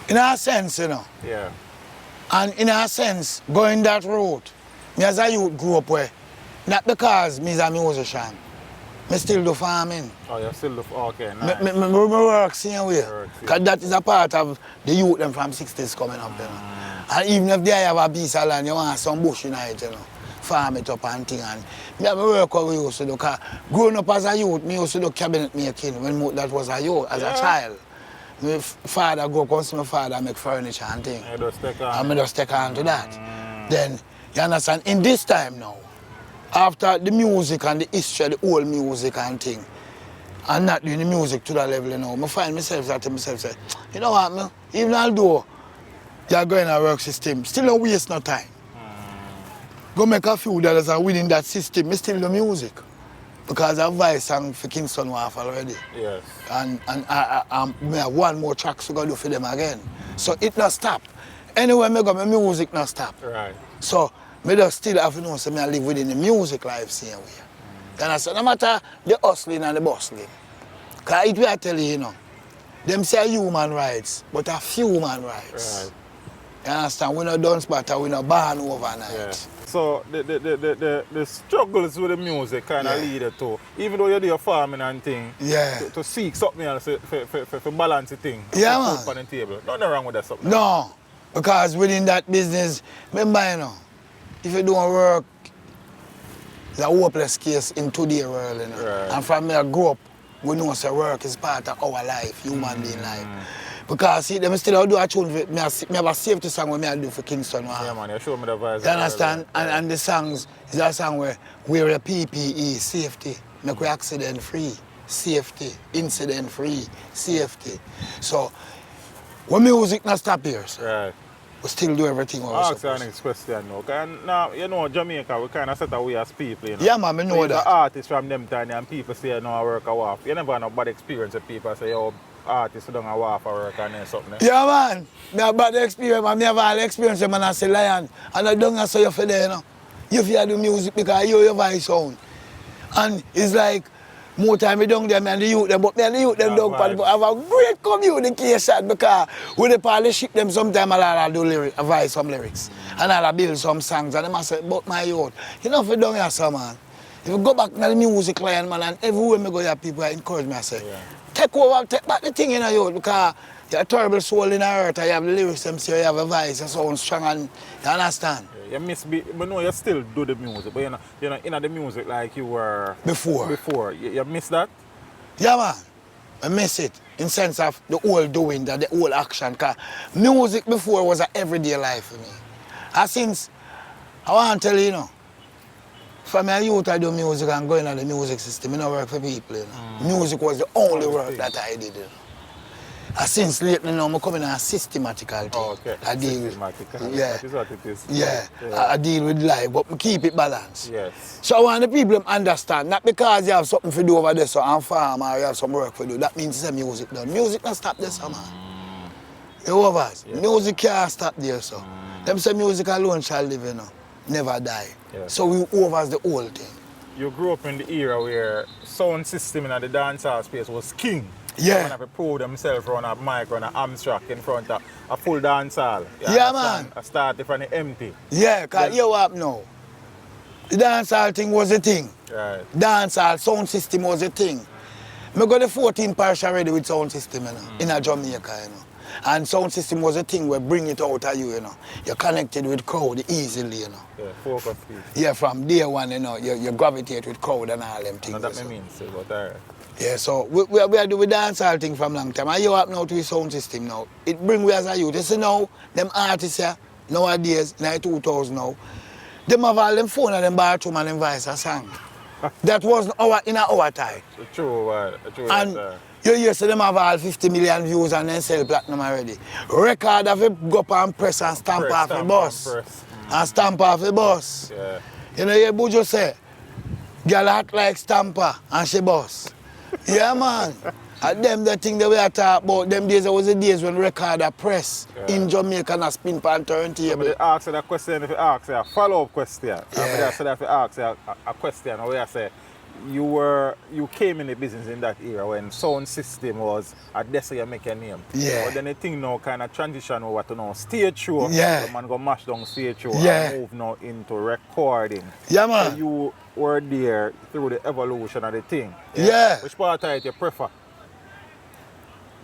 In a sense, you know. Yeah. And in a sense, going that route, me as a youth grew up where, not because me is a musician, me still do farming. Oh, you still do, okay, nice. Me work same way. Work, yeah. Because that is a part of the youth them from 60s coming up, you know. And even if they have a piece of land, you want some bush in it, you know. Farm it up and thing. And me have work what we used to do. Because growing up as a youth, me used to do cabinet making when that was a youth, as a child. My father go come see my father make furniture and thing. You just take on. And I just take on to that. Then, you understand, in this time now, after the music and the history, the old music and thing, and not doing the music to that level, you know, I find myself that to myself say, you know what, man, even although you're going to work system, still don't waste no time. Go make a few dollars and within that system, I still do music. Because I have voice song for Kingston Wharf already. Yes. And I have one more track to go do for them again. So it not stop. Anywhere I go, my music not stop. Right. So I just still have to know so I live within the music life same way. And I say, no matter the hustling and the bustling. Because it will I tell you, you know, them say human rights, but a few human rights. Right. You understand? We not done spatter, we not born overnight. Yeah. So the struggles with the music kind of lead you to, even though you do your farming and thing, to seek something else for balance the thing. Yeah, man. Food on the table. Nothing wrong with that something. No, because within that business, remember, you know, if you don't work, it's a hopeless case in today's world, you know. Right. And from me I grew up, we know say work is part of our life, human being life. Because see, them still do a tune for me. Me have a safety song where I do for Kingston. Yeah, man, you show me the vibes. You understand? And the songs is a song where wear a PPE, safety, make we accident free, safety, incident free, safety. So when music not stop here, so Right. we still do everything. I'll ask you the next question now. And now, you know, Jamaica, we kind of set away as people, you know. Yeah, man, I know so that. the artists from them time and people say, no, I work a WAF. You never have no bad experience with people say, yo, artists don't a WAF or work and something. Yeah, man. Me have bad experience, man. Me have all experience, man. I say lion. And I don't say you for there, you know. You feel do music because you hear your voice sound. And it's like, more time we don't them and the youth them, but me and the youth them don't have a great communication because with the partnership them sometimes I'll do lyrics, advise some lyrics. And I'll build some songs and them I say, but my youth, you know if you don't hear some man. If you go back to the music line, man, and everywhere me go here people encourage me, I say, take over, take back the thing in your youth because you're a terrible soul in the earth and you have the lyrics them say you have a voice, you sound strong and you understand? You miss be, but no, you still do the music, but you know, in the music like you were Before. You miss that? Yeah, man. I miss it in sense of the whole doing, the whole action. Cause music before was an everyday life for me. And since, I want to tell you, you know, from my youth I do music and going on the music system, I don't work for people, you know. Music was the only work that I did, you know. And since lately now, I'm coming on a systematical thing. Oh, okay. I deal Systematical. yeah. That is what it is. Yeah. I deal with life, but we keep it balanced. Yes. So I want the people to understand, not because you have something to do over there, so I'm farm or you have some work to do, that means it's a music done. Music can't stop there, so man. You over? Yeah. Music can't stop there, so. Them say music alone shall live, you know, never die. Yeah. So we overs the whole thing. You grew up in the era where sound system in the dancehall space was king. Yeah. Someone have to prove themselves on a mic, on an arm track in front of a full dancehall. Yeah, man. I started from the empty. Yeah, because you up now. The dancehall thing was a thing. Right. Dancehall sound system was a thing. I got the 14 parish already with sound system, you know, in a Jamaica, you know. And sound system was a thing where bring it out of you, you know. You're connected with crowd easily, you know. Yeah, focus. Yeah, from day one, you know, you gravitate with crowd and all them things. No, that means, but alright. Yeah, so we are doing dancehall thing from long time. And you up now to the sound system now. It bring we as a youth. You see now, them artists here, nowadays, in the 2000 now, them have all them phone and them bathroom and them voice a song. That wasn't in our time. True, true. And you hear so them have all 50 million views and then sell platinum already. Record have to go up and press and stamp off the bus. And stamp off the bus. Yeah. You know, you Bujo say, girl act like stamper and she boss. Yeah, man. And them the thing that we are talking about, them days, there was the days when record a press in Jamaica and a spin pan turntable. Somebody ask that question, if you ask a follow-up question. Yeah. I said if you ask a question, where I say, you came in the business in that era when sound system was at this you make your name. Yeah. But then the thing now kind of transition over to now stage show. Yeah. The man go mash down stage show Yeah. and move now into recording. Yeah, man. So you were there through the evolution of the thing. Yeah. Which part of it you prefer?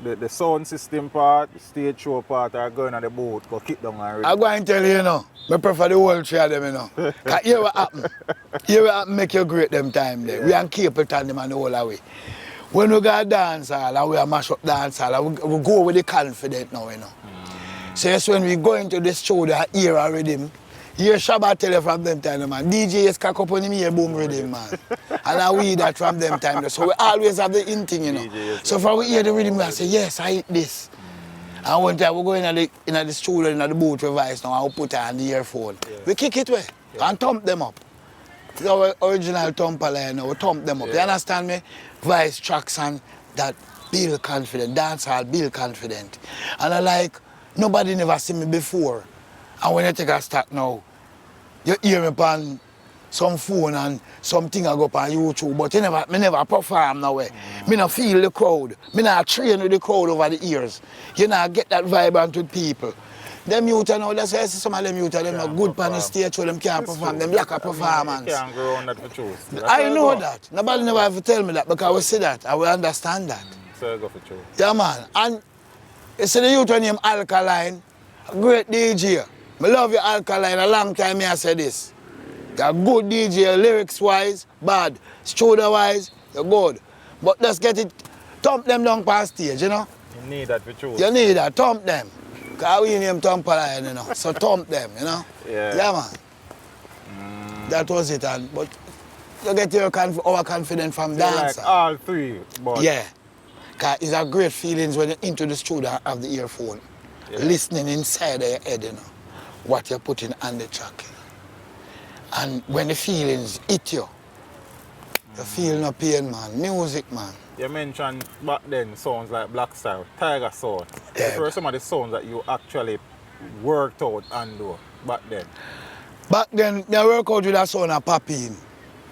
The sound system part, the stage show part, or going on the boat, go kick down and ready? I'm going to tell you, you know, I prefer the whole three of them, you know. Because here what happen. Here what happen make you great them time there. We and Capleton them and the whole away. When we got dancehall and we are mash up dancehall, we go with the confident now, you know. So that's when we go into the studio, era rhythm. Here Shabba tell you from them time, man. DJs cock up on him here, boom rhythm, man. And I we that from them time. So we always have the in thing, you know. DJs, so for we hear the rhythm, I say, yes, I hit this. And one time we go in the studio, in the booth revise now, and we put on the earphone. Yeah. We kick it away and thump them up. It's our original TUMPA LION now, we thump them up. You understand me? Voice tracks and that build confident, dancehall build confident. And I like, nobody never see me before. And when you take a start now, you hear me on some phone and something I go up on YouTube, but me never perform now. Me not feel the crowd. Me not train with the crowd over the years. You know, get that vibrant with people. Them youth now, that's why I see some of them youth, them not good on the stage, so them can't perform, them lack of performance. You can't grow on that for truth. I know that. Nobody never have to tell me that because we see that, I will understand that. So you go for truth. Yeah, man. And you see the youth named Alkaline, a great DJ. I love your Alkaline, a long time I say this. You're a good DJ, lyrics-wise, bad. Studio-wise, you're good. But just get it, thump them down past stage, you know? You need that for truth. You need that, thump them. Because we name TUMPA LION, you know. So thump them, you know. Yeah. Man. That was it. But you get your overconfidence from dance. Like all three, but yeah. Because it's a great feelings when you're into the studio and have the earphone. Yeah. Listening inside of your head, you know. What you're putting on the track, you know. And when the feelings hit you, you feel no pain, man. Music, man. You mentioned back then sounds like Black Star, Tiger sound. Yeah. What were some of the sounds that you actually worked out and do back then? Back then, I work out with a son of Papi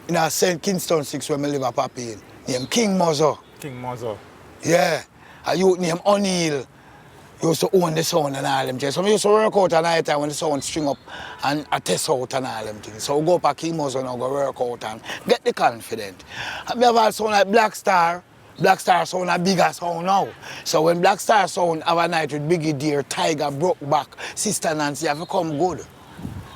in a St. Kingston 6 where I live at Papi named King Muzzo. King Muzzo. Yeah. A youth named O'Neill used to own the sound and all them things. So I used to work out at night time when the sound string up and I test out and all them things. So I go up at King Muzzo and I go work out and get the confidence. And I have a sound like Black Star. Black Star sound a bigger sound now. So when Black Star sound have a night with Biggie Deer, Tiger, Brokeback, Sister Nancy, you have to come good.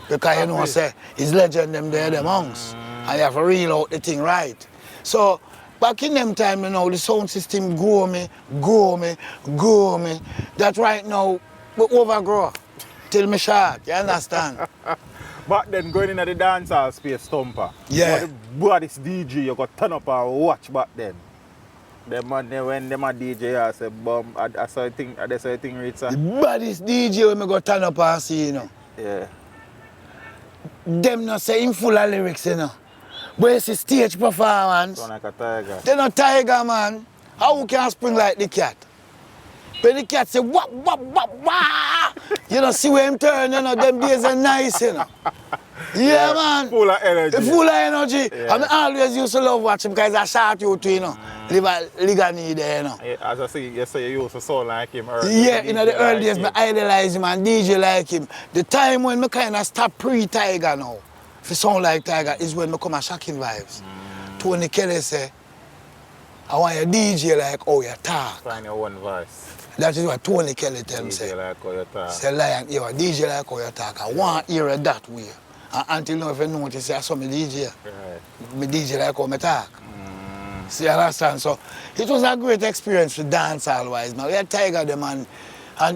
Because you know, say, it's legend them there, them monks. And you have to reel out the thing right. So back in them time, you know, the sound system grow me. That right now, we overgrow till me short, you understand? Back then, going into the dancehall space, Tumpa. Yeah. What is DJ you got turn up and watch back then? Them man, when them a DJ, I say, bomb, I saw a thing, Rita. The baddest DJ when me go turn up and see, you know. Yeah. Them not say him full of lyrics, you know. But it's a stage performance. Sound like a tiger. They not tiger, man. How can I spring like the cat? When the cat say, wah, wah, wah, wah. You know, see where him turn, you know, them days are nice, you know. Yeah, man. Full of energy. Full of energy. Yeah. And I always used to love watch him because he's a short youth, you know. Live a Ligani there, you know. Yeah, as I say, you used to sound like him early. Yeah, in the early days, I idolize him and DJ like him. The time when I kind of stop pre-Tiger now, if you sound like Tiger, is when I come a Shocking Vibes. Tony Kelly say, I want you DJ like how you talk. Find your one voice. That is what Tony Kelly tell me. DJ like how you talk. Say, Lion, you are DJ like how you talk. I want to hear it that way. And until now, if you notice, I saw me DJ. Right. Me DJ like how I talk. See, you understand? So it was a great experience for dancehall wise, man. We had Tiger them and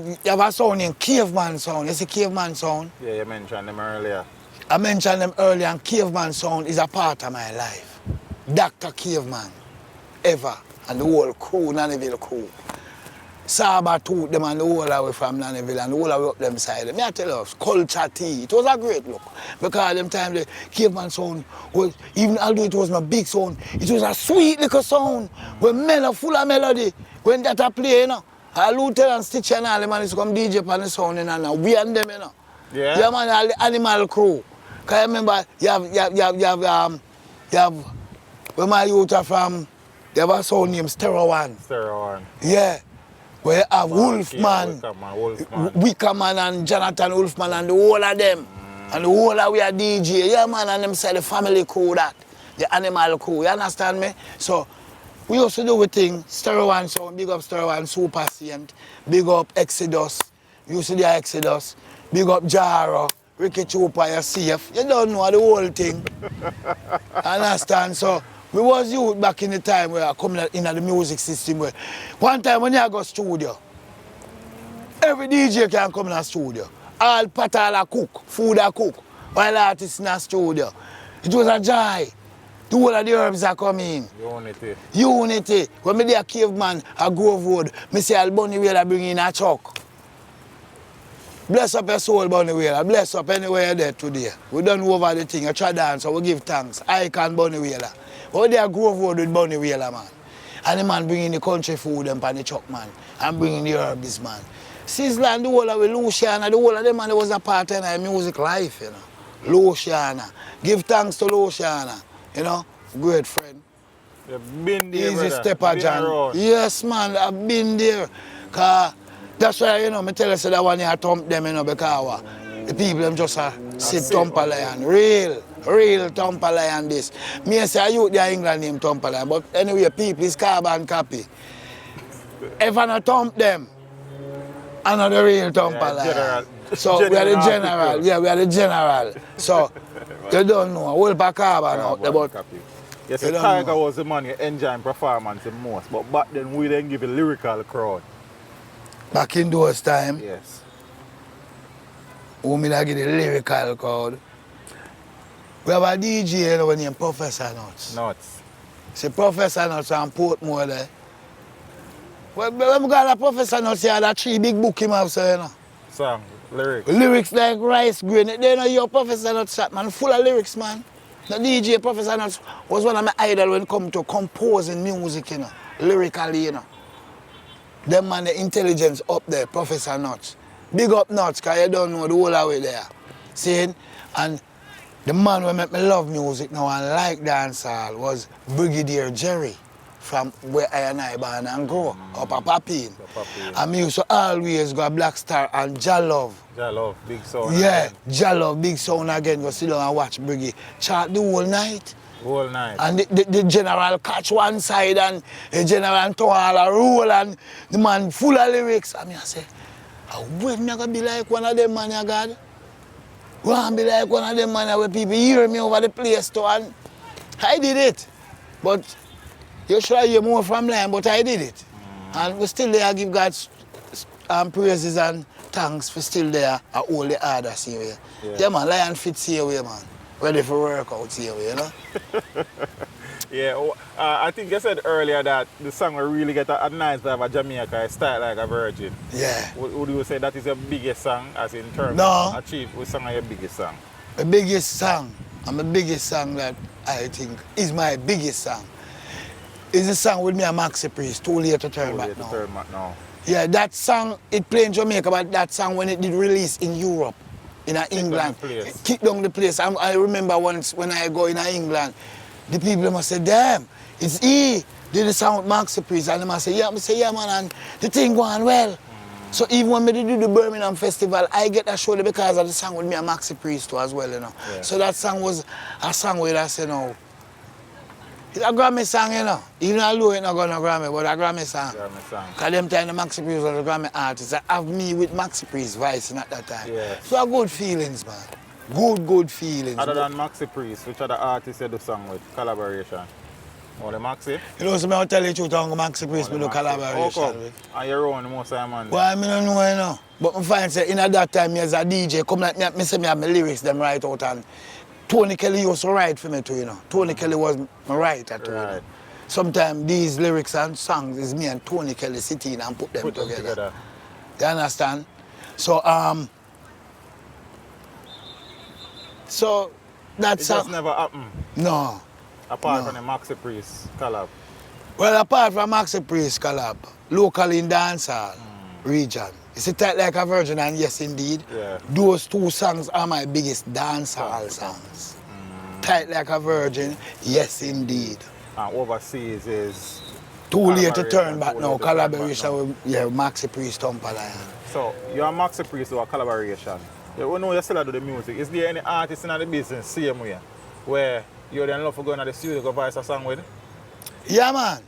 you have a sound named Caveman sound. You see Caveman sound? Yeah, you mentioned them earlier. I mentioned them earlier and Caveman sound is a part of my life. Dr. Caveman, ever, and the whole crew, Nannyville crew. Saba took them and the whole away from Nannyville and the whole away up them side. Me I tell you, culture tea. It was a great look. Because at them time the Caveman sound was, even although it was my big sound, it was a sweet little sound. When full of melody. When that a play, you know. Luther and Stitch and all them man used to come DJ on the sound, you know. We and them, you know. Yeah. Yeah, man, all the animal crew. Because I remember you have where my youth are from, they have a sound named Stereo One. Stereo One. Yeah. Where you have Wolfman, Wolfman. Wickerman and Jonathan Wolfman and the whole of them. And the whole of we are DJ. Yeah, man, and them say the family crew that. The animal crew, you understand me? So, we used to do a thing, Stereo One sound, big up Stereo One, Super Saint, big up Exodus, we used to do Exodus, big up Jaro, Ricky Chupa, you're safe. You don't know the whole thing. Understand? So, we was youth back in the time where I come in the music system where one time when you go studio, every DJ can come in the studio. All patal cook, food a cook, while artists in the studio. It was a joy. The whole of the herbs are coming. Unity. When me there a Caveman, a Grove Road, me say I'll Bunny Wheeler bring in a truck. Bless up your soul, Bunny Wheeler. Bless up anywhere you're there today. We done over the thing. I try dance, so we give thanks. I can Bunny Wheeler. But there Grove Road with Bunny Wheeler, man. And the man bringing the country food and pan the truck, man. And bringing the herbs, man. Sizzla and the whole of Luciana, the whole of them, man, it was a part of my music life, you know. Luciana. Give thanks to Luciana. You know, great friend. You've been there, Easy brother. stepper, John. Yes, man, I've been there. Cause that's why, you know, me tell you that one here thump them, you know, because the people them just sit TUMPA LION. Real TUMPA LION this. Me say I use the England name TUMPA LION, but anyway, people is carbon copy. If I not thump them, I know the real TUMPA LION. So we are the general. Yeah, we are the general. So you don't know, a whole pack carbon out there, but yes, Tiger was the man you enjoying performance the most, but back then we didn't give a lyrical crowd. Back in those time, Yes. who me da give the lyrical crowd. We have a DJ you know, named Professor Nuts. Nuts. See Professor Nuts and Portmore there. When we got a Professor Nuts here, that 3 big book him have, so you know. Song, lyrics. Lyrics like rice grain. They know your Professor Nuts shot, man, full of lyrics, man. The DJ Professor Nuts was one of my idols when it come to composing music, you know, lyrically, you know. Them man, the intelligence up there, Professor Nuts. Big up Nuts, because you don't know the whole way there. See? And the man who make me love music now and like dancehall was Brigadier Jerry from where I and I born and grow, up at Papine. And me used to always go Black Star and Jalove. Jalove, big sound. Yeah, Jalove, big sound again, go sit down and watch Briggy. Chart the whole night. Whole night. And the general catch one side and the general throw all a roll and the man full of lyrics. And I say, when am I going to be like one of them man, ya God? Want to be like one of them man where people hear me over the place too. And I did it. But you should hear more from line, but I did it. And we still there, give God praises and thanks for still there at all the others here. Yeah, man, Lion fits here, man. Ready for workouts here, you know? Yeah, I think you said earlier that the song will really get a nice vibe of Jamaica, start like a virgin. Yeah. Would you say that is your biggest song, as in terms No. of achieve? Which song are your biggest song? The biggest song, and the biggest song that I think is my biggest song, is the song with me and Maxi Priest, Too Late to Turn Back Now. Yeah, that song, it played in Jamaica, but that song when it did release in Europe, in England, it kicked down the place. I remember once when I go in England, the people must say, damn, it's he did the song with Maxi Priest. And they must say, yeah, man, and the thing going well. So even when we do the Birmingham Festival, I get that show because of the song with me and Maxi Priest too as well, you know. Yeah. So that song was a song where I say, you know, it's a Grammy song, you know. Even though it's not going to Grammy, but a Grammy song. Because them time the Maxi Priest was a Grammy artist. I have me with Maxi Priest voice at that time. Yeah. So good feelings, man. Good feelings. Other than Maxi Priest, which other artists you do song with, collaboration? Only Maxi? You know, so I'll tell you the truth, I'm Maxi Priest with the collaboration. Oh, come. And your own most of man. Well, I don't know, you know. But I find say in that time, as a DJ, come like me say me have my lyrics them right out, and Tony Kelly used to write for me too, you know. Tony Kelly was my writer too, you know. Sometimes these lyrics and songs is me and Tony Kelly sitting and put them together. You understand? So that song. It just never happened. No. Apart from the Maxi Priest collab. Well, apart from Maxi Priest collab, locally in dancehall region, it's a Tight Like a Virgin and Yes Indeed. Yeah. Those 2 songs are my biggest dancehall songs. Tight Like a Virgin, Yes Indeed. And overseas is Too Late to Turn Back Now, collaboration with Maxi Priest, TUMPA Lion. So, you and Maxi Priest do a collaboration. You know you still do the music. Is there any artist in the business, same way, where you then love to go in the studio to voice a song with? Yeah, man.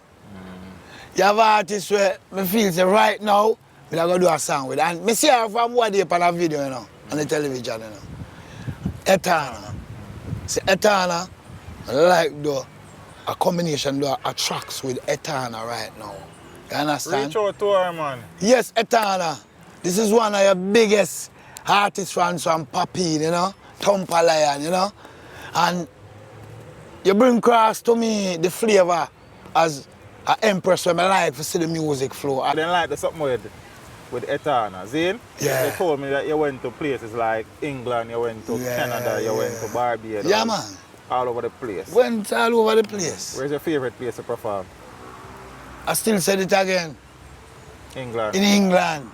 You have artists where I feel say right now, I'm going to do a song with. And I see her from one day on a video, you know, on the television, you know. Etana. See, Etana, I like do a combination, do a tracks with Etana right now. You understand? Reach out to her, man. Yes, Etana. This is one of your biggest artists from Papine, you know, TUMPA Lion, you know. And you bring across to me the flavor as an empress when I like to see the music flow. I didn't like the something with Etana. Zane? Yeah. They told me that you went to places like England, you went to Canada, you went to Barbados. Yeah, man. All over the place. Went all over the place. Where's your favorite place to perform? I still said it again. England. In England.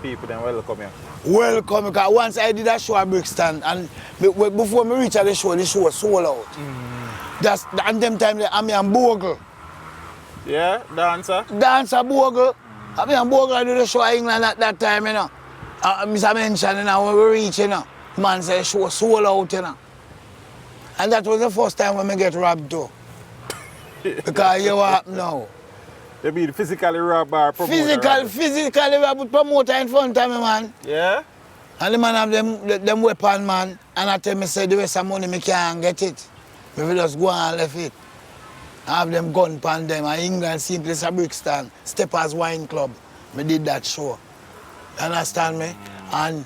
People then welcome you. Welcome, because once I did a show at Brixton, and before me reach at the show was sold out. And them time I'm and Bogle. Yeah, dancer? Dancer Bogle. I'm and Bogle I do the show in England at that time, you know. Mr. mention, you know, when we reach, you know, man said the show was sold out, you know. And that was the first time when I get robbed too. Because you what now. You mean physically robbed by a promoter? Physically robbed promoter in front of me, man. Yeah? And the man have them weapon, man. And I tell me, say, the rest of money, me can't get it. If just go and left it. I have them gun pan them. And England, simply as a Brixton, Steppers Wine Club. Me did that show. You understand me? And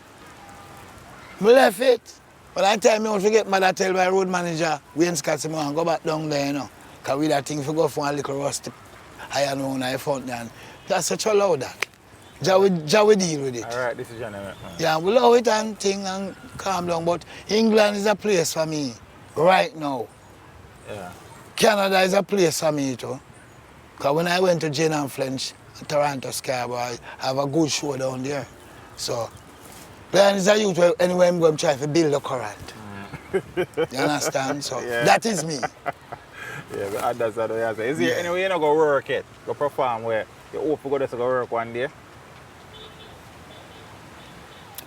I left it. But I tell me I forget mother tell my road manager, Wayne Scott, say, man, go back down there, you know. Because we that thing for go for a little rusty iron on I found and that's such a loud that. Jah we deal with it. Alright, this is your name. Yeah, we love it and thing and calm down, but England is a place for me right now. Yeah. Canada is a place for me too. Because when I went to Jane and French, Toronto Scarborough, I have a good show down there. So, Lion is a youth where anywhere I'm going to try to build a current. You understand? So, Yeah. that is me. Yeah, but that's what I say. Is there any way you're not going to work it? Go perform where you hope to go there to go work one day?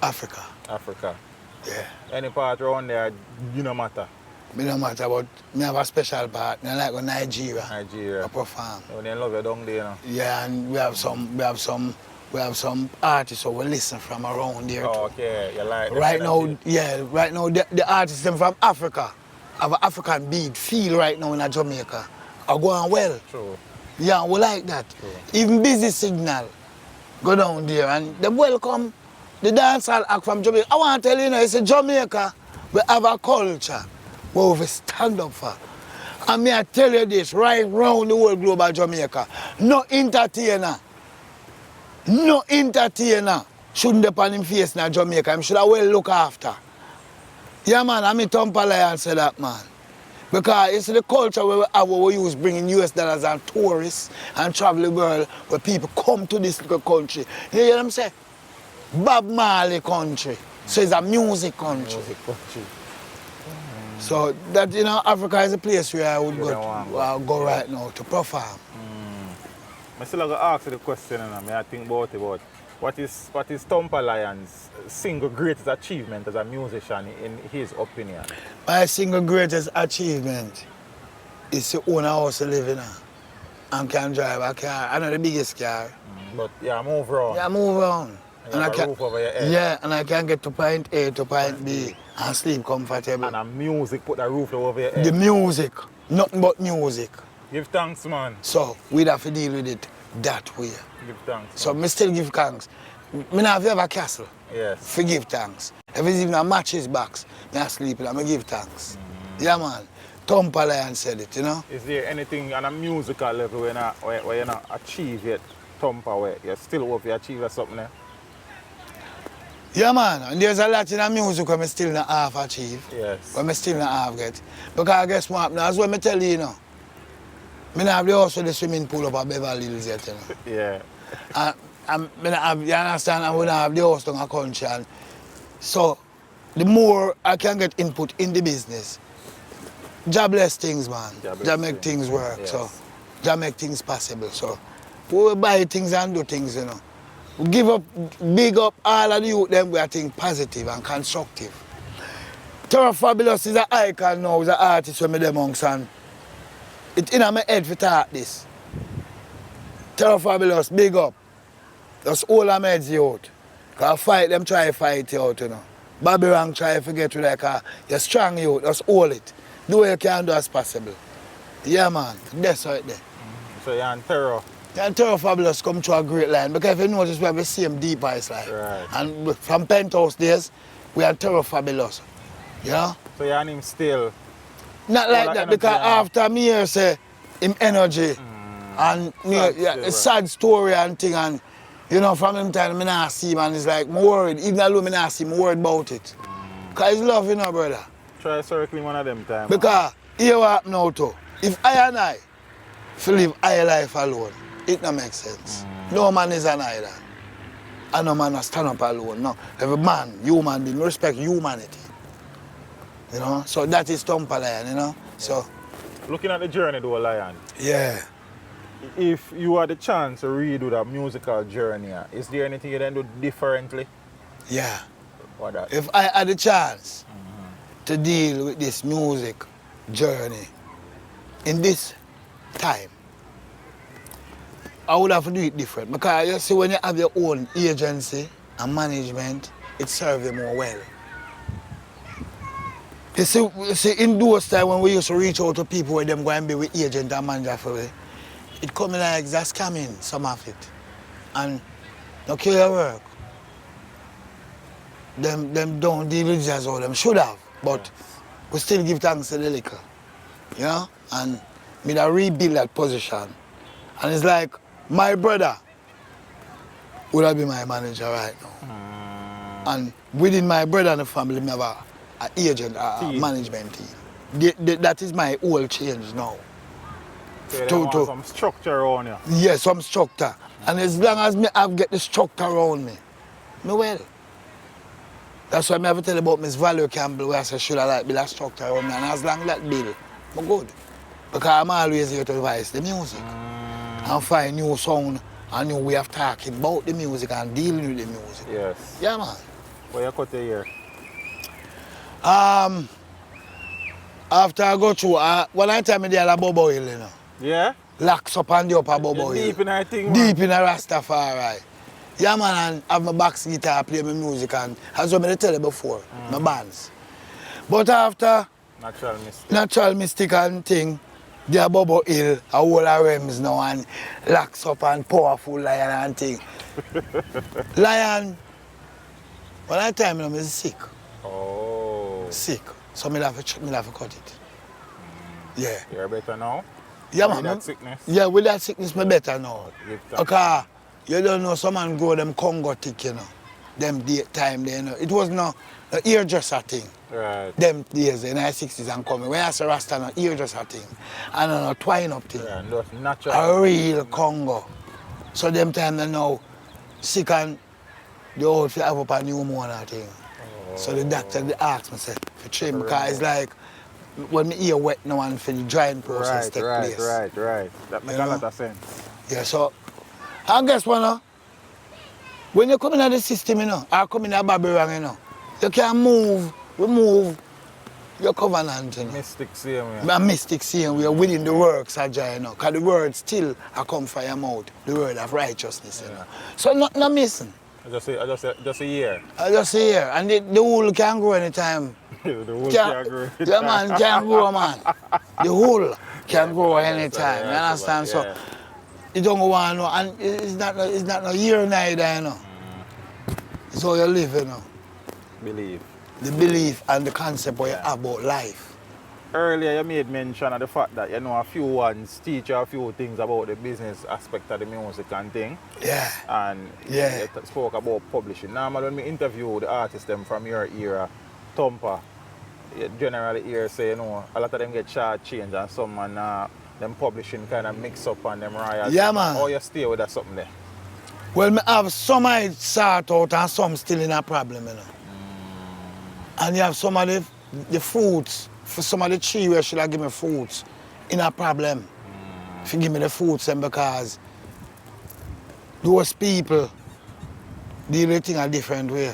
Africa. Africa. Yeah. Any part around there, you no matter. Me no matter, but me have a special part. I like go Nigeria. Nigeria. I perform. Oh, they love you down there, you know. Yeah, and we have some artists who will listen from around there too. Oh, okay. You like that Right kind of now, thing? yeah, right now the artists them from Africa have an African beat feel right now in Jamaica. Are going well. True. Yeah, we like that. True. Even Busy Signal go down there and they welcome the dancehall act from Jamaica. I want to tell you, it's a Jamaica, we have a culture where we stand up for. And me I tell you this, right round the whole globe of Jamaica, no entertainer shouldn't depend him face in Jamaica. Him should have well look after. Yeah, man, I mean TUMPA LION say that, man. Because it's the culture where we have what we use bringing US dollars and tourists and travel the world where people come to this little country. You hear what I'm saying? Bob Marley country. So it's a music country. Music country. So that, you know, Africa is a place where I would go Yeah. right now to perform. I still have to ask you the question, and I think about it, but what is TUMPA LION's single greatest achievement as a musician in his opinion? My single greatest achievement is to own a house to live in and can drive a car. I know the biggest car. But yeah, move around. Yeah, move around. And I can, roof over your head. Yeah, and I can get to point A to point B and sleep comfortable. And a music put the roof over your head. The music, nothing but music. Give thanks, man. So we'd have to deal with it that way. Give thanks. So me still give thanks. Me not have a castle. Yes. Forgive thanks. If it's even a matches box, me I sleep and I give thanks. Yeah, man. TUMPA LION said it, you know. Is there anything on a musical level where you not achieve yet, TUMPA, where you still hope you achieve something there? Yeah, man. And there's a lot in the music where I still not half achieve. Yes. Where I still not half get. Because I guess what happened, that's what I tell you, you know. I don't have the house with the swimming pool up at Beverly Hills yet, you know. Yeah. And you understand, and we don't have the house down the country. And so, the more I can get input in the business, Jah bless things, man. Jah make things work. Yes. So, Jah make things possible. So, we will buy things and do things, you know. We give up, big up all of the youth, them we are think positive and constructive. Terror Fabulous is an icon now, is an artist with me them amongst, and it's in my head to talk this. Terror Fabulous, big up. That's all I'm heads out. Because fight them try to fight you out, you know. Bobby Rang try to forget you like you're strong you out, just hold it. Do what you can do as possible. Yeah, man, that's right there. So you're on Terror. And Terror Fabulous come to a great line because if you notice we have the same deep eyes line. Right. And from Penthouse days, we are Terror Fabulous. Yeah? So you're on him still. Not like that because after me here say him energy and it's sad story and thing and you know from him time I not see him and it's like I'm worried. Even though I not see him, I'm worried about it. Because it's love, you know, brother. Try circling one of them times. Because here what happen now too. If I and I live high life alone, it don't make sense. No man is an island. And no man will stand up alone. No. Every man, human being, respect humanity. You know? So that is TUMPA LION, you know? So Looking at the journey though, Lion. yeah. If you had the chance to redo that musical journey, is there anything you then do differently? Yeah. What that? If I had the chance to deal with this music journey in this time, I would have to do it different. Because you see, when you have your own agency and management, it serves you more well. You see, in those times when we used to reach out to people where them go and be with agent and manager for it, it coming like just scamming, some of it. And no care your work. them don't deal with it as how them should have. But we still give thanks to the liquor. You know? And me that rebuild that position. And it's like my brother would have been my manager right now. And within my brother and the family, me have an agent, a management team. That is my whole change now. So you want some structure around you? Yes, some structure. And as long as me have get the structure around me well. That's why I have to tell you about Miss Value Campbell where I say should I like build a structure around me. And as long as that build, I'm good. Because I'm always here to advise the music. And find new sound and new way of talking about the music and dealing with the music. Yes. Yeah, man. Where you cut the ear? After I go through, when I tell me they are Bobo Hill, you know. Yeah? Locks up on the upper Bobo Hill. Deep in that thing, man. Deep in a Rastafari. Yeah, man, and have my bass guitar, play my music, and as I tell you before, my bands. But after Natural Mystic and thing, they are Bobo Hill, a whole of Rems now, and Locks Up and Powerful Lion and thing. Lion, when I tell me I'm sick. Oh. Sick. So me have to cut it. Yeah. You're better now? Yeah, man. With that sickness? Yeah, with that sickness, me better now. Because you don't know, someone grow them Congo tick, you know. Them time, you know. It was no hairdresser thing. Right. Them days, in the 60s and coming. When I say Rasta, no hairdresser thing. And no twine up thing. Yeah, that's natural. A real Congo. So them time they know sick and the old fi have up a pneumonia thing. Oh. So the doctor they asked me, say, for trim, because it's like when my ear wet now and for the drying process take place. Right. That makes a lot of sense. Yeah, so I guess when you come in the system, you know, or come in a Babylon, you know, you can remove your covenant, you know. Mystic same way. A mystic same way within the works of Jah, you know, because the word still come from your mouth, the word of righteousness, you know. So not missing. Just a year. Just a year, and the wool can grow anytime. The wool can grow anytime. Yeah, man, can grow, man. The wool can grow anytime, you understand? So you don't want no, and it's not no year neither, you know. It's how you live, you know. Believe. The belief and the concept what you have about life. Earlier you made mention of the fact that you know a few ones teach you a few things about the business aspect of the music and thing. Yeah. And you spoke about publishing. Normally when we interview the artists them from your era, Tumpa, you generally hear say, you know, a lot of them get charge change and some and them publishing kind of mix up on them royalties. Yeah, man. Or you stay with that something there? Well, I have some I sort out and some still in a problem, you know. And you have some of the fruits, for some of the tree where should I give me fruits, in a problem. If you give me the fruits then because those people deal with things a different way.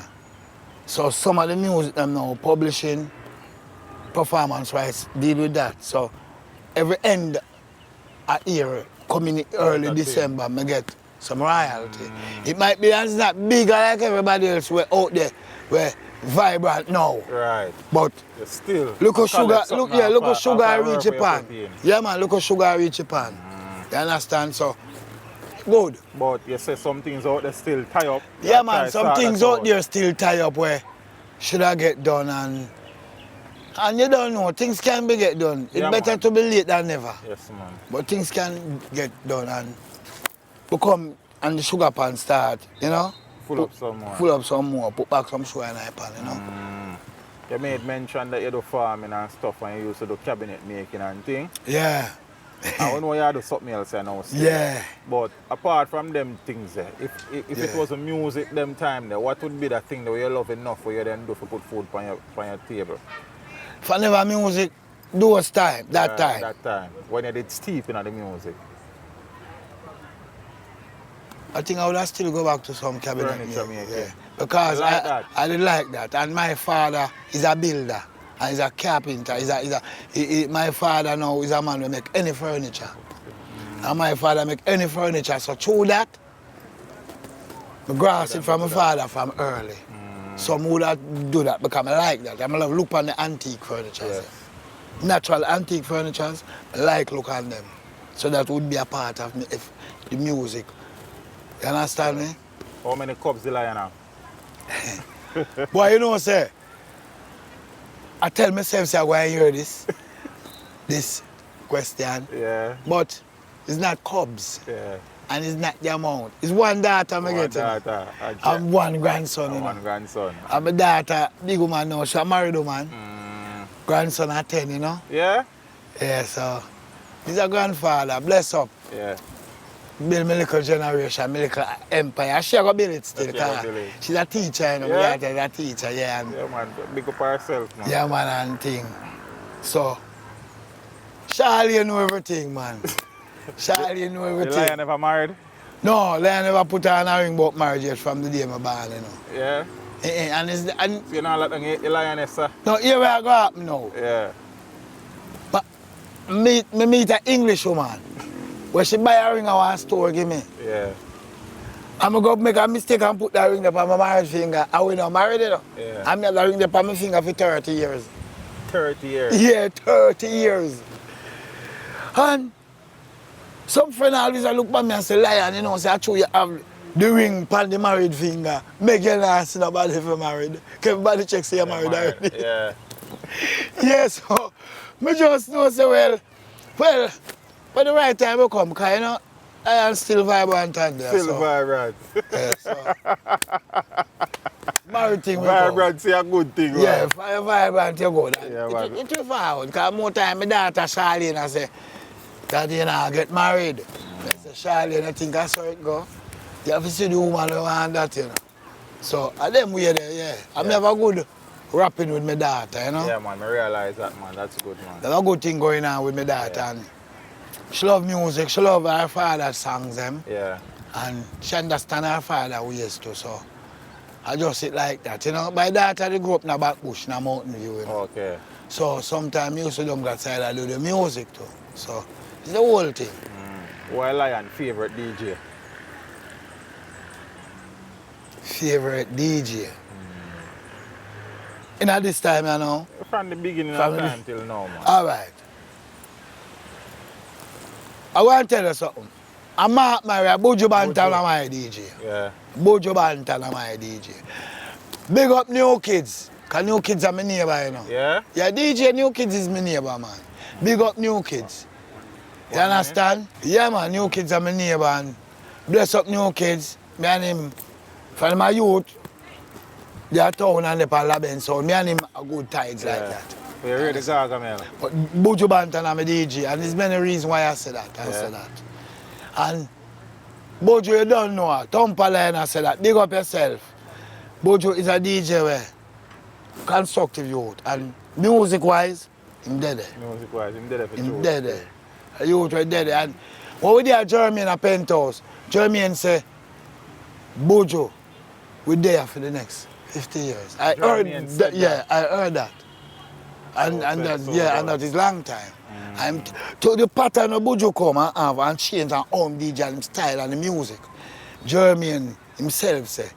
So some of the music them now publishing, performance wise, deal with that. So every end of year, coming early December, I get some royalty. It might be it's not bigger like everybody else we're out there, we're vibrant now. Right. But still look how sugar reach a pan. Yeah, man, look how sugar reach a pan. You understand? So good. But you say some things out there still tie up. Yeah, man, some things out there still tie up where should I get done and you don't know, things can be get done. It's better to be late than never. Yes, man. But things can get done and become and the sugar pan start, you know? Full up some more, put back some sugar in the pan, you know? You made mention that you do farming and stuff and you used to do cabinet making and things. Yeah. I know you do something else I know still. Yeah. But apart from them things there, if it was a music them time there, what would be the thing that you love enough for you then do to put food on your table? For never music, that time. That time, when you did steep in the music. I think I would have still go back to some cabinet making. Yeah. Because I did like that. And my father is a builder and he's a carpenter. My father now is a man who make any furniture. And my father make any furniture. So through that, I grasp it from my father from early. So I would do that because I like that. I love look on the antique furniture. Yes. Natural antique furniture, I like look on them. So that would be a part of me, if the music. You understand me? How many cups the Lion have? Boy, you know, sir, I tell myself, say, why I hear this question. Yeah. But it's not cubs. Yeah. And it's not the amount. It's one daughter I get. Daughter. And one grandson. And one grandson. And my daughter, big woman now, she a married woman. Grandson at 10, you know? Yeah? Yeah, so he's a grandfather, bless up. Yeah. Build my little generation, my little empire. She got build it still. She's a teacher, you know. Yeah? My daughter is a teacher, yeah. Yeah, man. Big up herself, man. Yeah, man, and thing. So, Charlie know everything, man. Charlie know everything. The lion never married? No, lion never put on a ring about marriage yet from the day I born, you know. Yeah? And So you know let them eat the lioness, sir? no, here where I go up now. Yeah. But me meet an English woman. When she buy a ring I want store give me. Yeah. I'm going to make a mistake and put that ring up on my marriage finger. I will not marry it. Yeah. I'm not ring up on my finger for 30 years. 30 years? Yeah, 30 years. And some friend always look at me and say, lion, you know, say, I true you have the ring on the married finger. Make you not see nobody if you're married. Everybody check say you're married already. Yeah. Yes, so I just know, say, well, when the right time will come, because, you know, I am still vibrant and there. Still vibrant. Yeah, so. Married thing will Vibrant is a good thing, man. yeah, vibrant, you go. Yeah, man. It will forward, because more time my daughter Charlene I say, Daddy, you know, get married. I say, Charlene, I think that's how it go. You have to see the woman who want that, you know. So, at them way there, yeah. I'm never good rapping with my daughter, you know. Yeah, man, I realize that, man. That's good, man. There's a good thing going on with my daughter. Yeah. And she love music, she love her father's songs, them. Yeah. And she understand her father ways too, so I just sit like that, you know. My daughter, they grew up in a back bush, in a mountain view, you know. Okay. So sometimes I used to down that side, I do the music too. So it's the whole thing. Why lion favorite DJ? Favorite DJ? In this time, you know. From the beginning of time till now, man. All right. I want to tell you something. I'm not married, Bojo Bantan is my DJ. Yeah. Bojo Bantan is my DJ. Big up New Kids, because New Kids are my neighbor, you know. Yeah? Yeah, DJ New Kids is my neighbor, man. Big up New Kids. You understand? Yeah, man, New Kids are my neighbor. And bless up New Kids. Me and him, from my youth, they are town and they are Laben, so me and him are good tides like that. You read the Gaga, man? But Bojo Bantan is my DJ, and there's many reasons why I say that. I say that. And Bojo, you don't know, TUMPA LION, I say that. Big up yourself. Bojo is a DJ where constructive youth, and music-wise, him dead. Music-wise, him dead for sure. Him dead. A youth was dead. And when we did Jeremy in a penthouse, Jeremy say, Bojo, we're there for the next 50 years. I heard that, yeah, I heard that. And that is long time. I'm to the pattern of Bojo come and have and change and own DJ and style and the music. Jeremy himself say,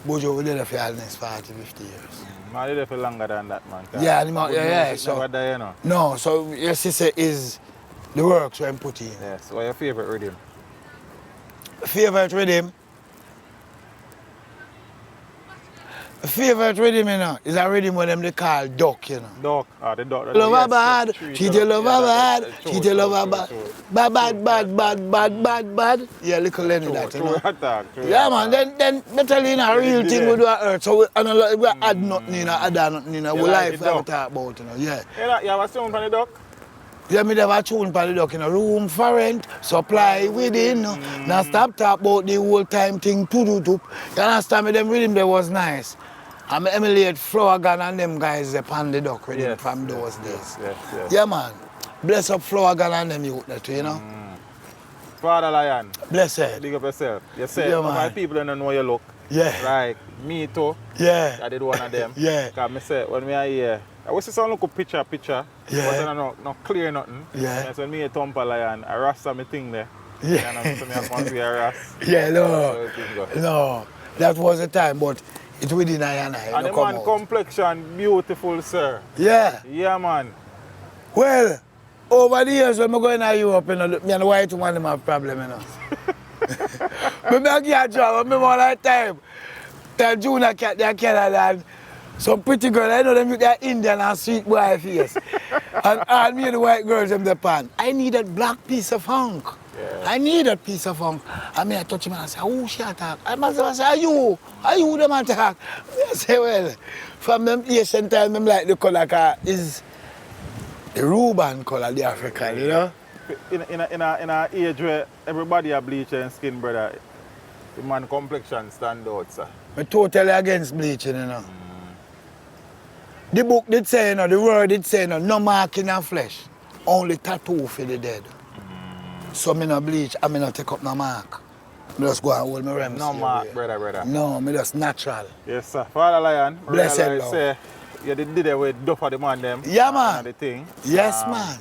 Bojo will be there for the next 40, 50 years. Man, they're there for longer than that, man. Yeah, so never die, you know. no, so your sister is the works when put in. Yes. What's your favorite rhythm? Favorite rhythm? Favorite rhythm, you know, is a rhythm where them they call duck, you know. Duck. Ah, the duck. Love her bad, treat your love her bad, treat your love her bad. Bad. Yeah, little Lenny that, you know. Yeah, man, then better in a real thing we do on earth, so we add nothing in, add nothing in, we life we talk about, you know, yeah. You have a sound for the duck? Yeah, me never tune for the duck, you know, room for rent, supply within, now stop talk about the whole time thing, You understand me, them rhythm there was nice. I'm emulate Flower and them guys upon the duck rhythm from those days. Yes. Yeah, man. Bless up Flower and them youth that, you know. Father Lion. Bless it. Big up yourself. You said, Yeah, my people don't know you look. Yeah. Like, me too. Yeah. I did one of them. Yeah. Because I said, when we are here, I was just look at picture, Yeah. but not clear nothing. Yeah. And so when me a TUMPA LION, I rasta me thing there. Yeah. And so I want to a ras. Yeah, So it go. no. That was the time, but it's within I and I. And the man complexion, beautiful, sir. Yeah. Yeah, man. Well, over the years when I go in Europe, you know, me and the white woman them have problem, you know. But I get a job, I remember all that time. That junior cat there Canada and some pretty girl, I know them with their Indian and sweet boy face. And all me the white girls in the pan. I need that black piece of funk. Yeah. I need that piece of funk. I mean I touch him and I say, who she attack? I must say, are you them attack? I say, well, from them Asian time, them like the color car is the Ruban color, the African, you know? In a age where everybody are bleaching skin, brother, the man complexion stand out, sir. I'm totally against bleaching, you know. The book did say, you know, the word did say, you know, no mark in your flesh, only tattoo for the dead. So me no bleach, I me no take up no mark. Me just go and hold my rems. No mark, brother. No, me just natural. Yes, sir. Father Lion, Blessed realize, Lord. say, you did it with duff of the man them. Yeah, man. And the thing. Yes, man.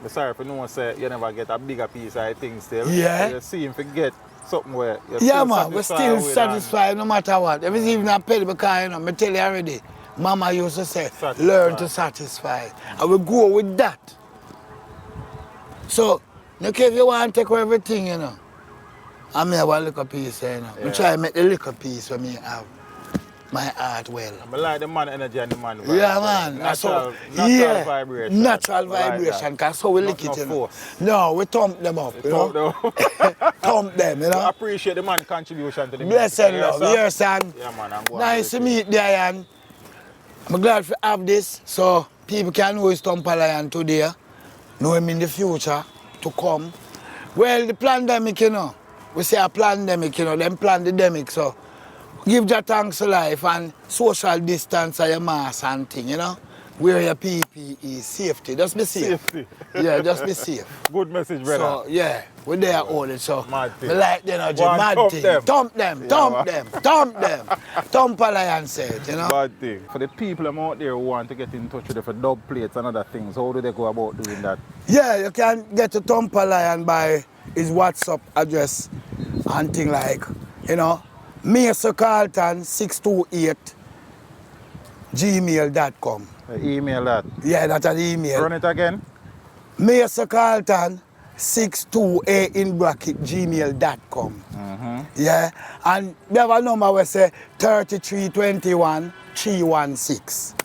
I'm sorry for no one say you never get a bigger piece of thing still. Yeah. You see him forget something where you're Yeah, still man, we're still satisfied no matter what. If it's even a penny, because, you know, I tell you already, Mama used to say, Satisfy. learn to satisfy. And we go with that. So, no care if you want to take away everything, you know. I may have a little piece, you know. Yeah. I try to make the little piece for me have my heart well. I like the man energy and the man vibe. Yeah, man. Natural vibration. Natural I like vibration, that. because so we lick Not it, you no know. force. No, we thump them up, you know. Thump them, you I know. appreciate the man's contribution to the Blessed music. love, sir? yes, son. Yeah, man. I'm going Nice to meet Diane. I'm glad to have this so people can know it's TUMPA Lion today, know him in the future to come. Well, the pandemic, you know, we say a pandemic, you know, them pandemic, so give your thanks to life and social distance and your mask and thing, you know. Wear your PPE, safety, just be safe. Safety. Yeah, just be safe. Good message, brother. So, yeah, we're there all it, so Mad thing. we like the energy, Go and mad thump thing. them. Thump them, Yeah, thump man. them, thump them. TUMPA Lion said, you know. Bad thing. For the people out there who want to get in touch with you for dub plates and other things, how do they go about doing that? Yeah, you can get to TUMPA Lion by his WhatsApp address and thing like, you know, Mason Carlton 628 gmail.com. Email that. Yeah, that's an email. Run it again. Mason Carlton 628 in bracket gmail.com. Yeah, and they have a number where say 3321 316.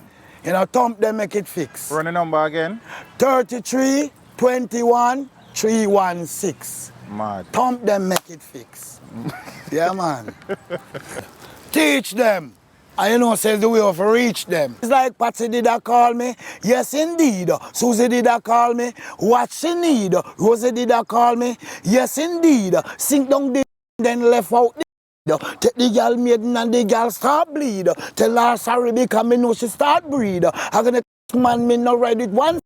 You know, thump them, make it fix. Run the number again. 3321 316. Mad. Thump them, make it fix. Yeah, man. Teach them. And you know, says the way of reach them. It's like Patsy did a call me. Yes, indeed. Susie did a call me. What she need. Rosie did a call me. Yes, indeed. Sink down the then left out the take the girl maiden and the girl start bleed. Tell her sorry because me know she start breed. I'm gonna man me not ride it one.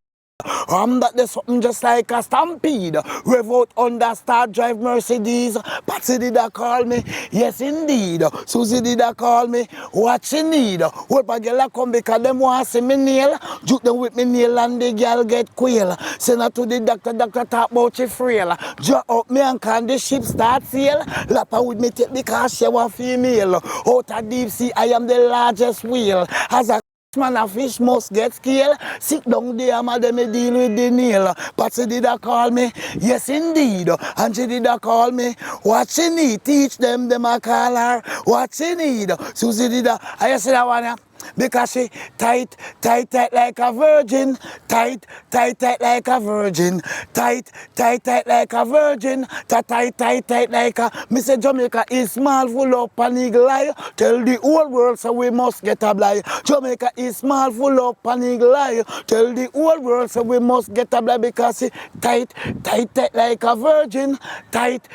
That there's something just like a stampede. Rev out under start drive Mercedes. Patsy did a call me. Yes, indeed. Susie did a call me. What she need? Hope a girl a come because them want to see me nail. Juke them with me nail and the girl get quail. Send her to the doctor talk about she frail. Draw up me and can the ship start sail. Lapper with me take because she was female. Out of deep sea I am the largest whale. As a man a fish must get scale. Sit down there, madam, me deal with the nail. Patsy did a call me. Yes, indeed. And she did a call me. What she need? Teach them a call her. What she need? Susie did a... I see that one, yeah? Because she tight like a virgin. Tight like a virgin. Tight like a virgin. Tight like a... Me say Jamaica is small, full of an eagle eye. Tell the whole world so we must get a blind. Jamaica is small, full of an eagle eye. Tell the whole world so we must get a blind because she tight like a virgin. Tight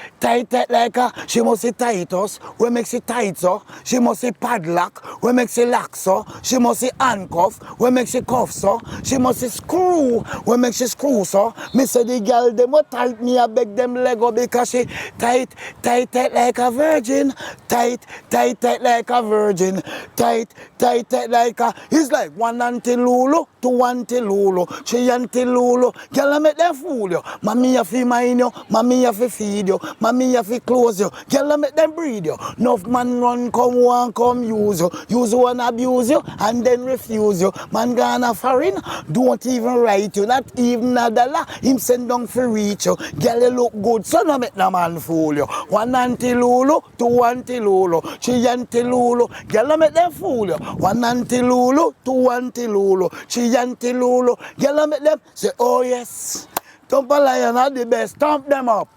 like a... She must say Titus. We make she tight so. She must say padlock. We make she lock so. She must say handcuff, we make she cuff so. She must say screw, we make she screw so. Me say the girl them what tight me, I beg them Lego because she tight like a virgin. Tight like a virgin. Tight like a... It's like one Auntie Lulu to one Auntie Lulu. She Auntie Lulu. Girl, I make them fool you. Mommy have to mind you. Mommy have to feed you. Mommy have to close you. Girl, I make them breed you. Enough man run come one come use you. Use you and abuse you. you and then refuse you. Man gonna foreign, don't even write you, not even a dollar. Him send down for reach you. Girl, you look good, so no make no man fool you. One auntie Lulu, two auntie Lulu, three auntie Lulu. Girl, no make them fool you. One auntie Lulu, two auntie Lulu, three auntie Lulu. Girl, no make them say, oh yes, TUMPA Lion are the best. Stomp them up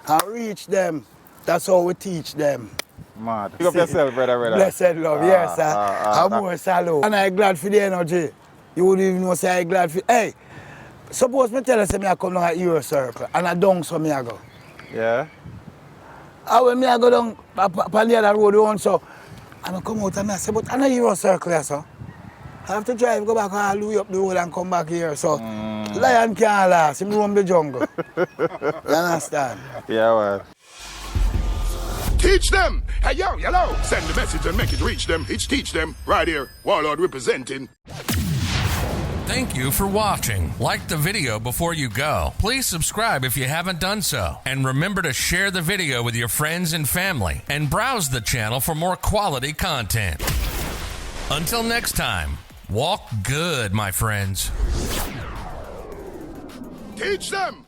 and reach them. That's how we teach them. Mad. Pick up yourself, brother. Blessed love, yes, sir. I'm more salute. And I'm glad for the energy. You wouldn't even know say I'm glad for. Hey, suppose me tell you say me I come down at your circle and I down so me I go. Yeah. And when me I go down upon the other road one so and I come out and I say, but I know Euro circle here, so. I have to drive, go back all the way up the road and come back here. So lion can't last, him roam the jungle. You understand? Yeah, well. Teach them. Hey, yo, hello. Send the message and make it reach them. It's teach them. Right here. Warlord representing. Thank you for watching. Like the video before you go. Please subscribe if you haven't done so. And remember to share the video with your friends and family. And browse the channel for more quality content. Until next time, walk good, my friends. Teach them.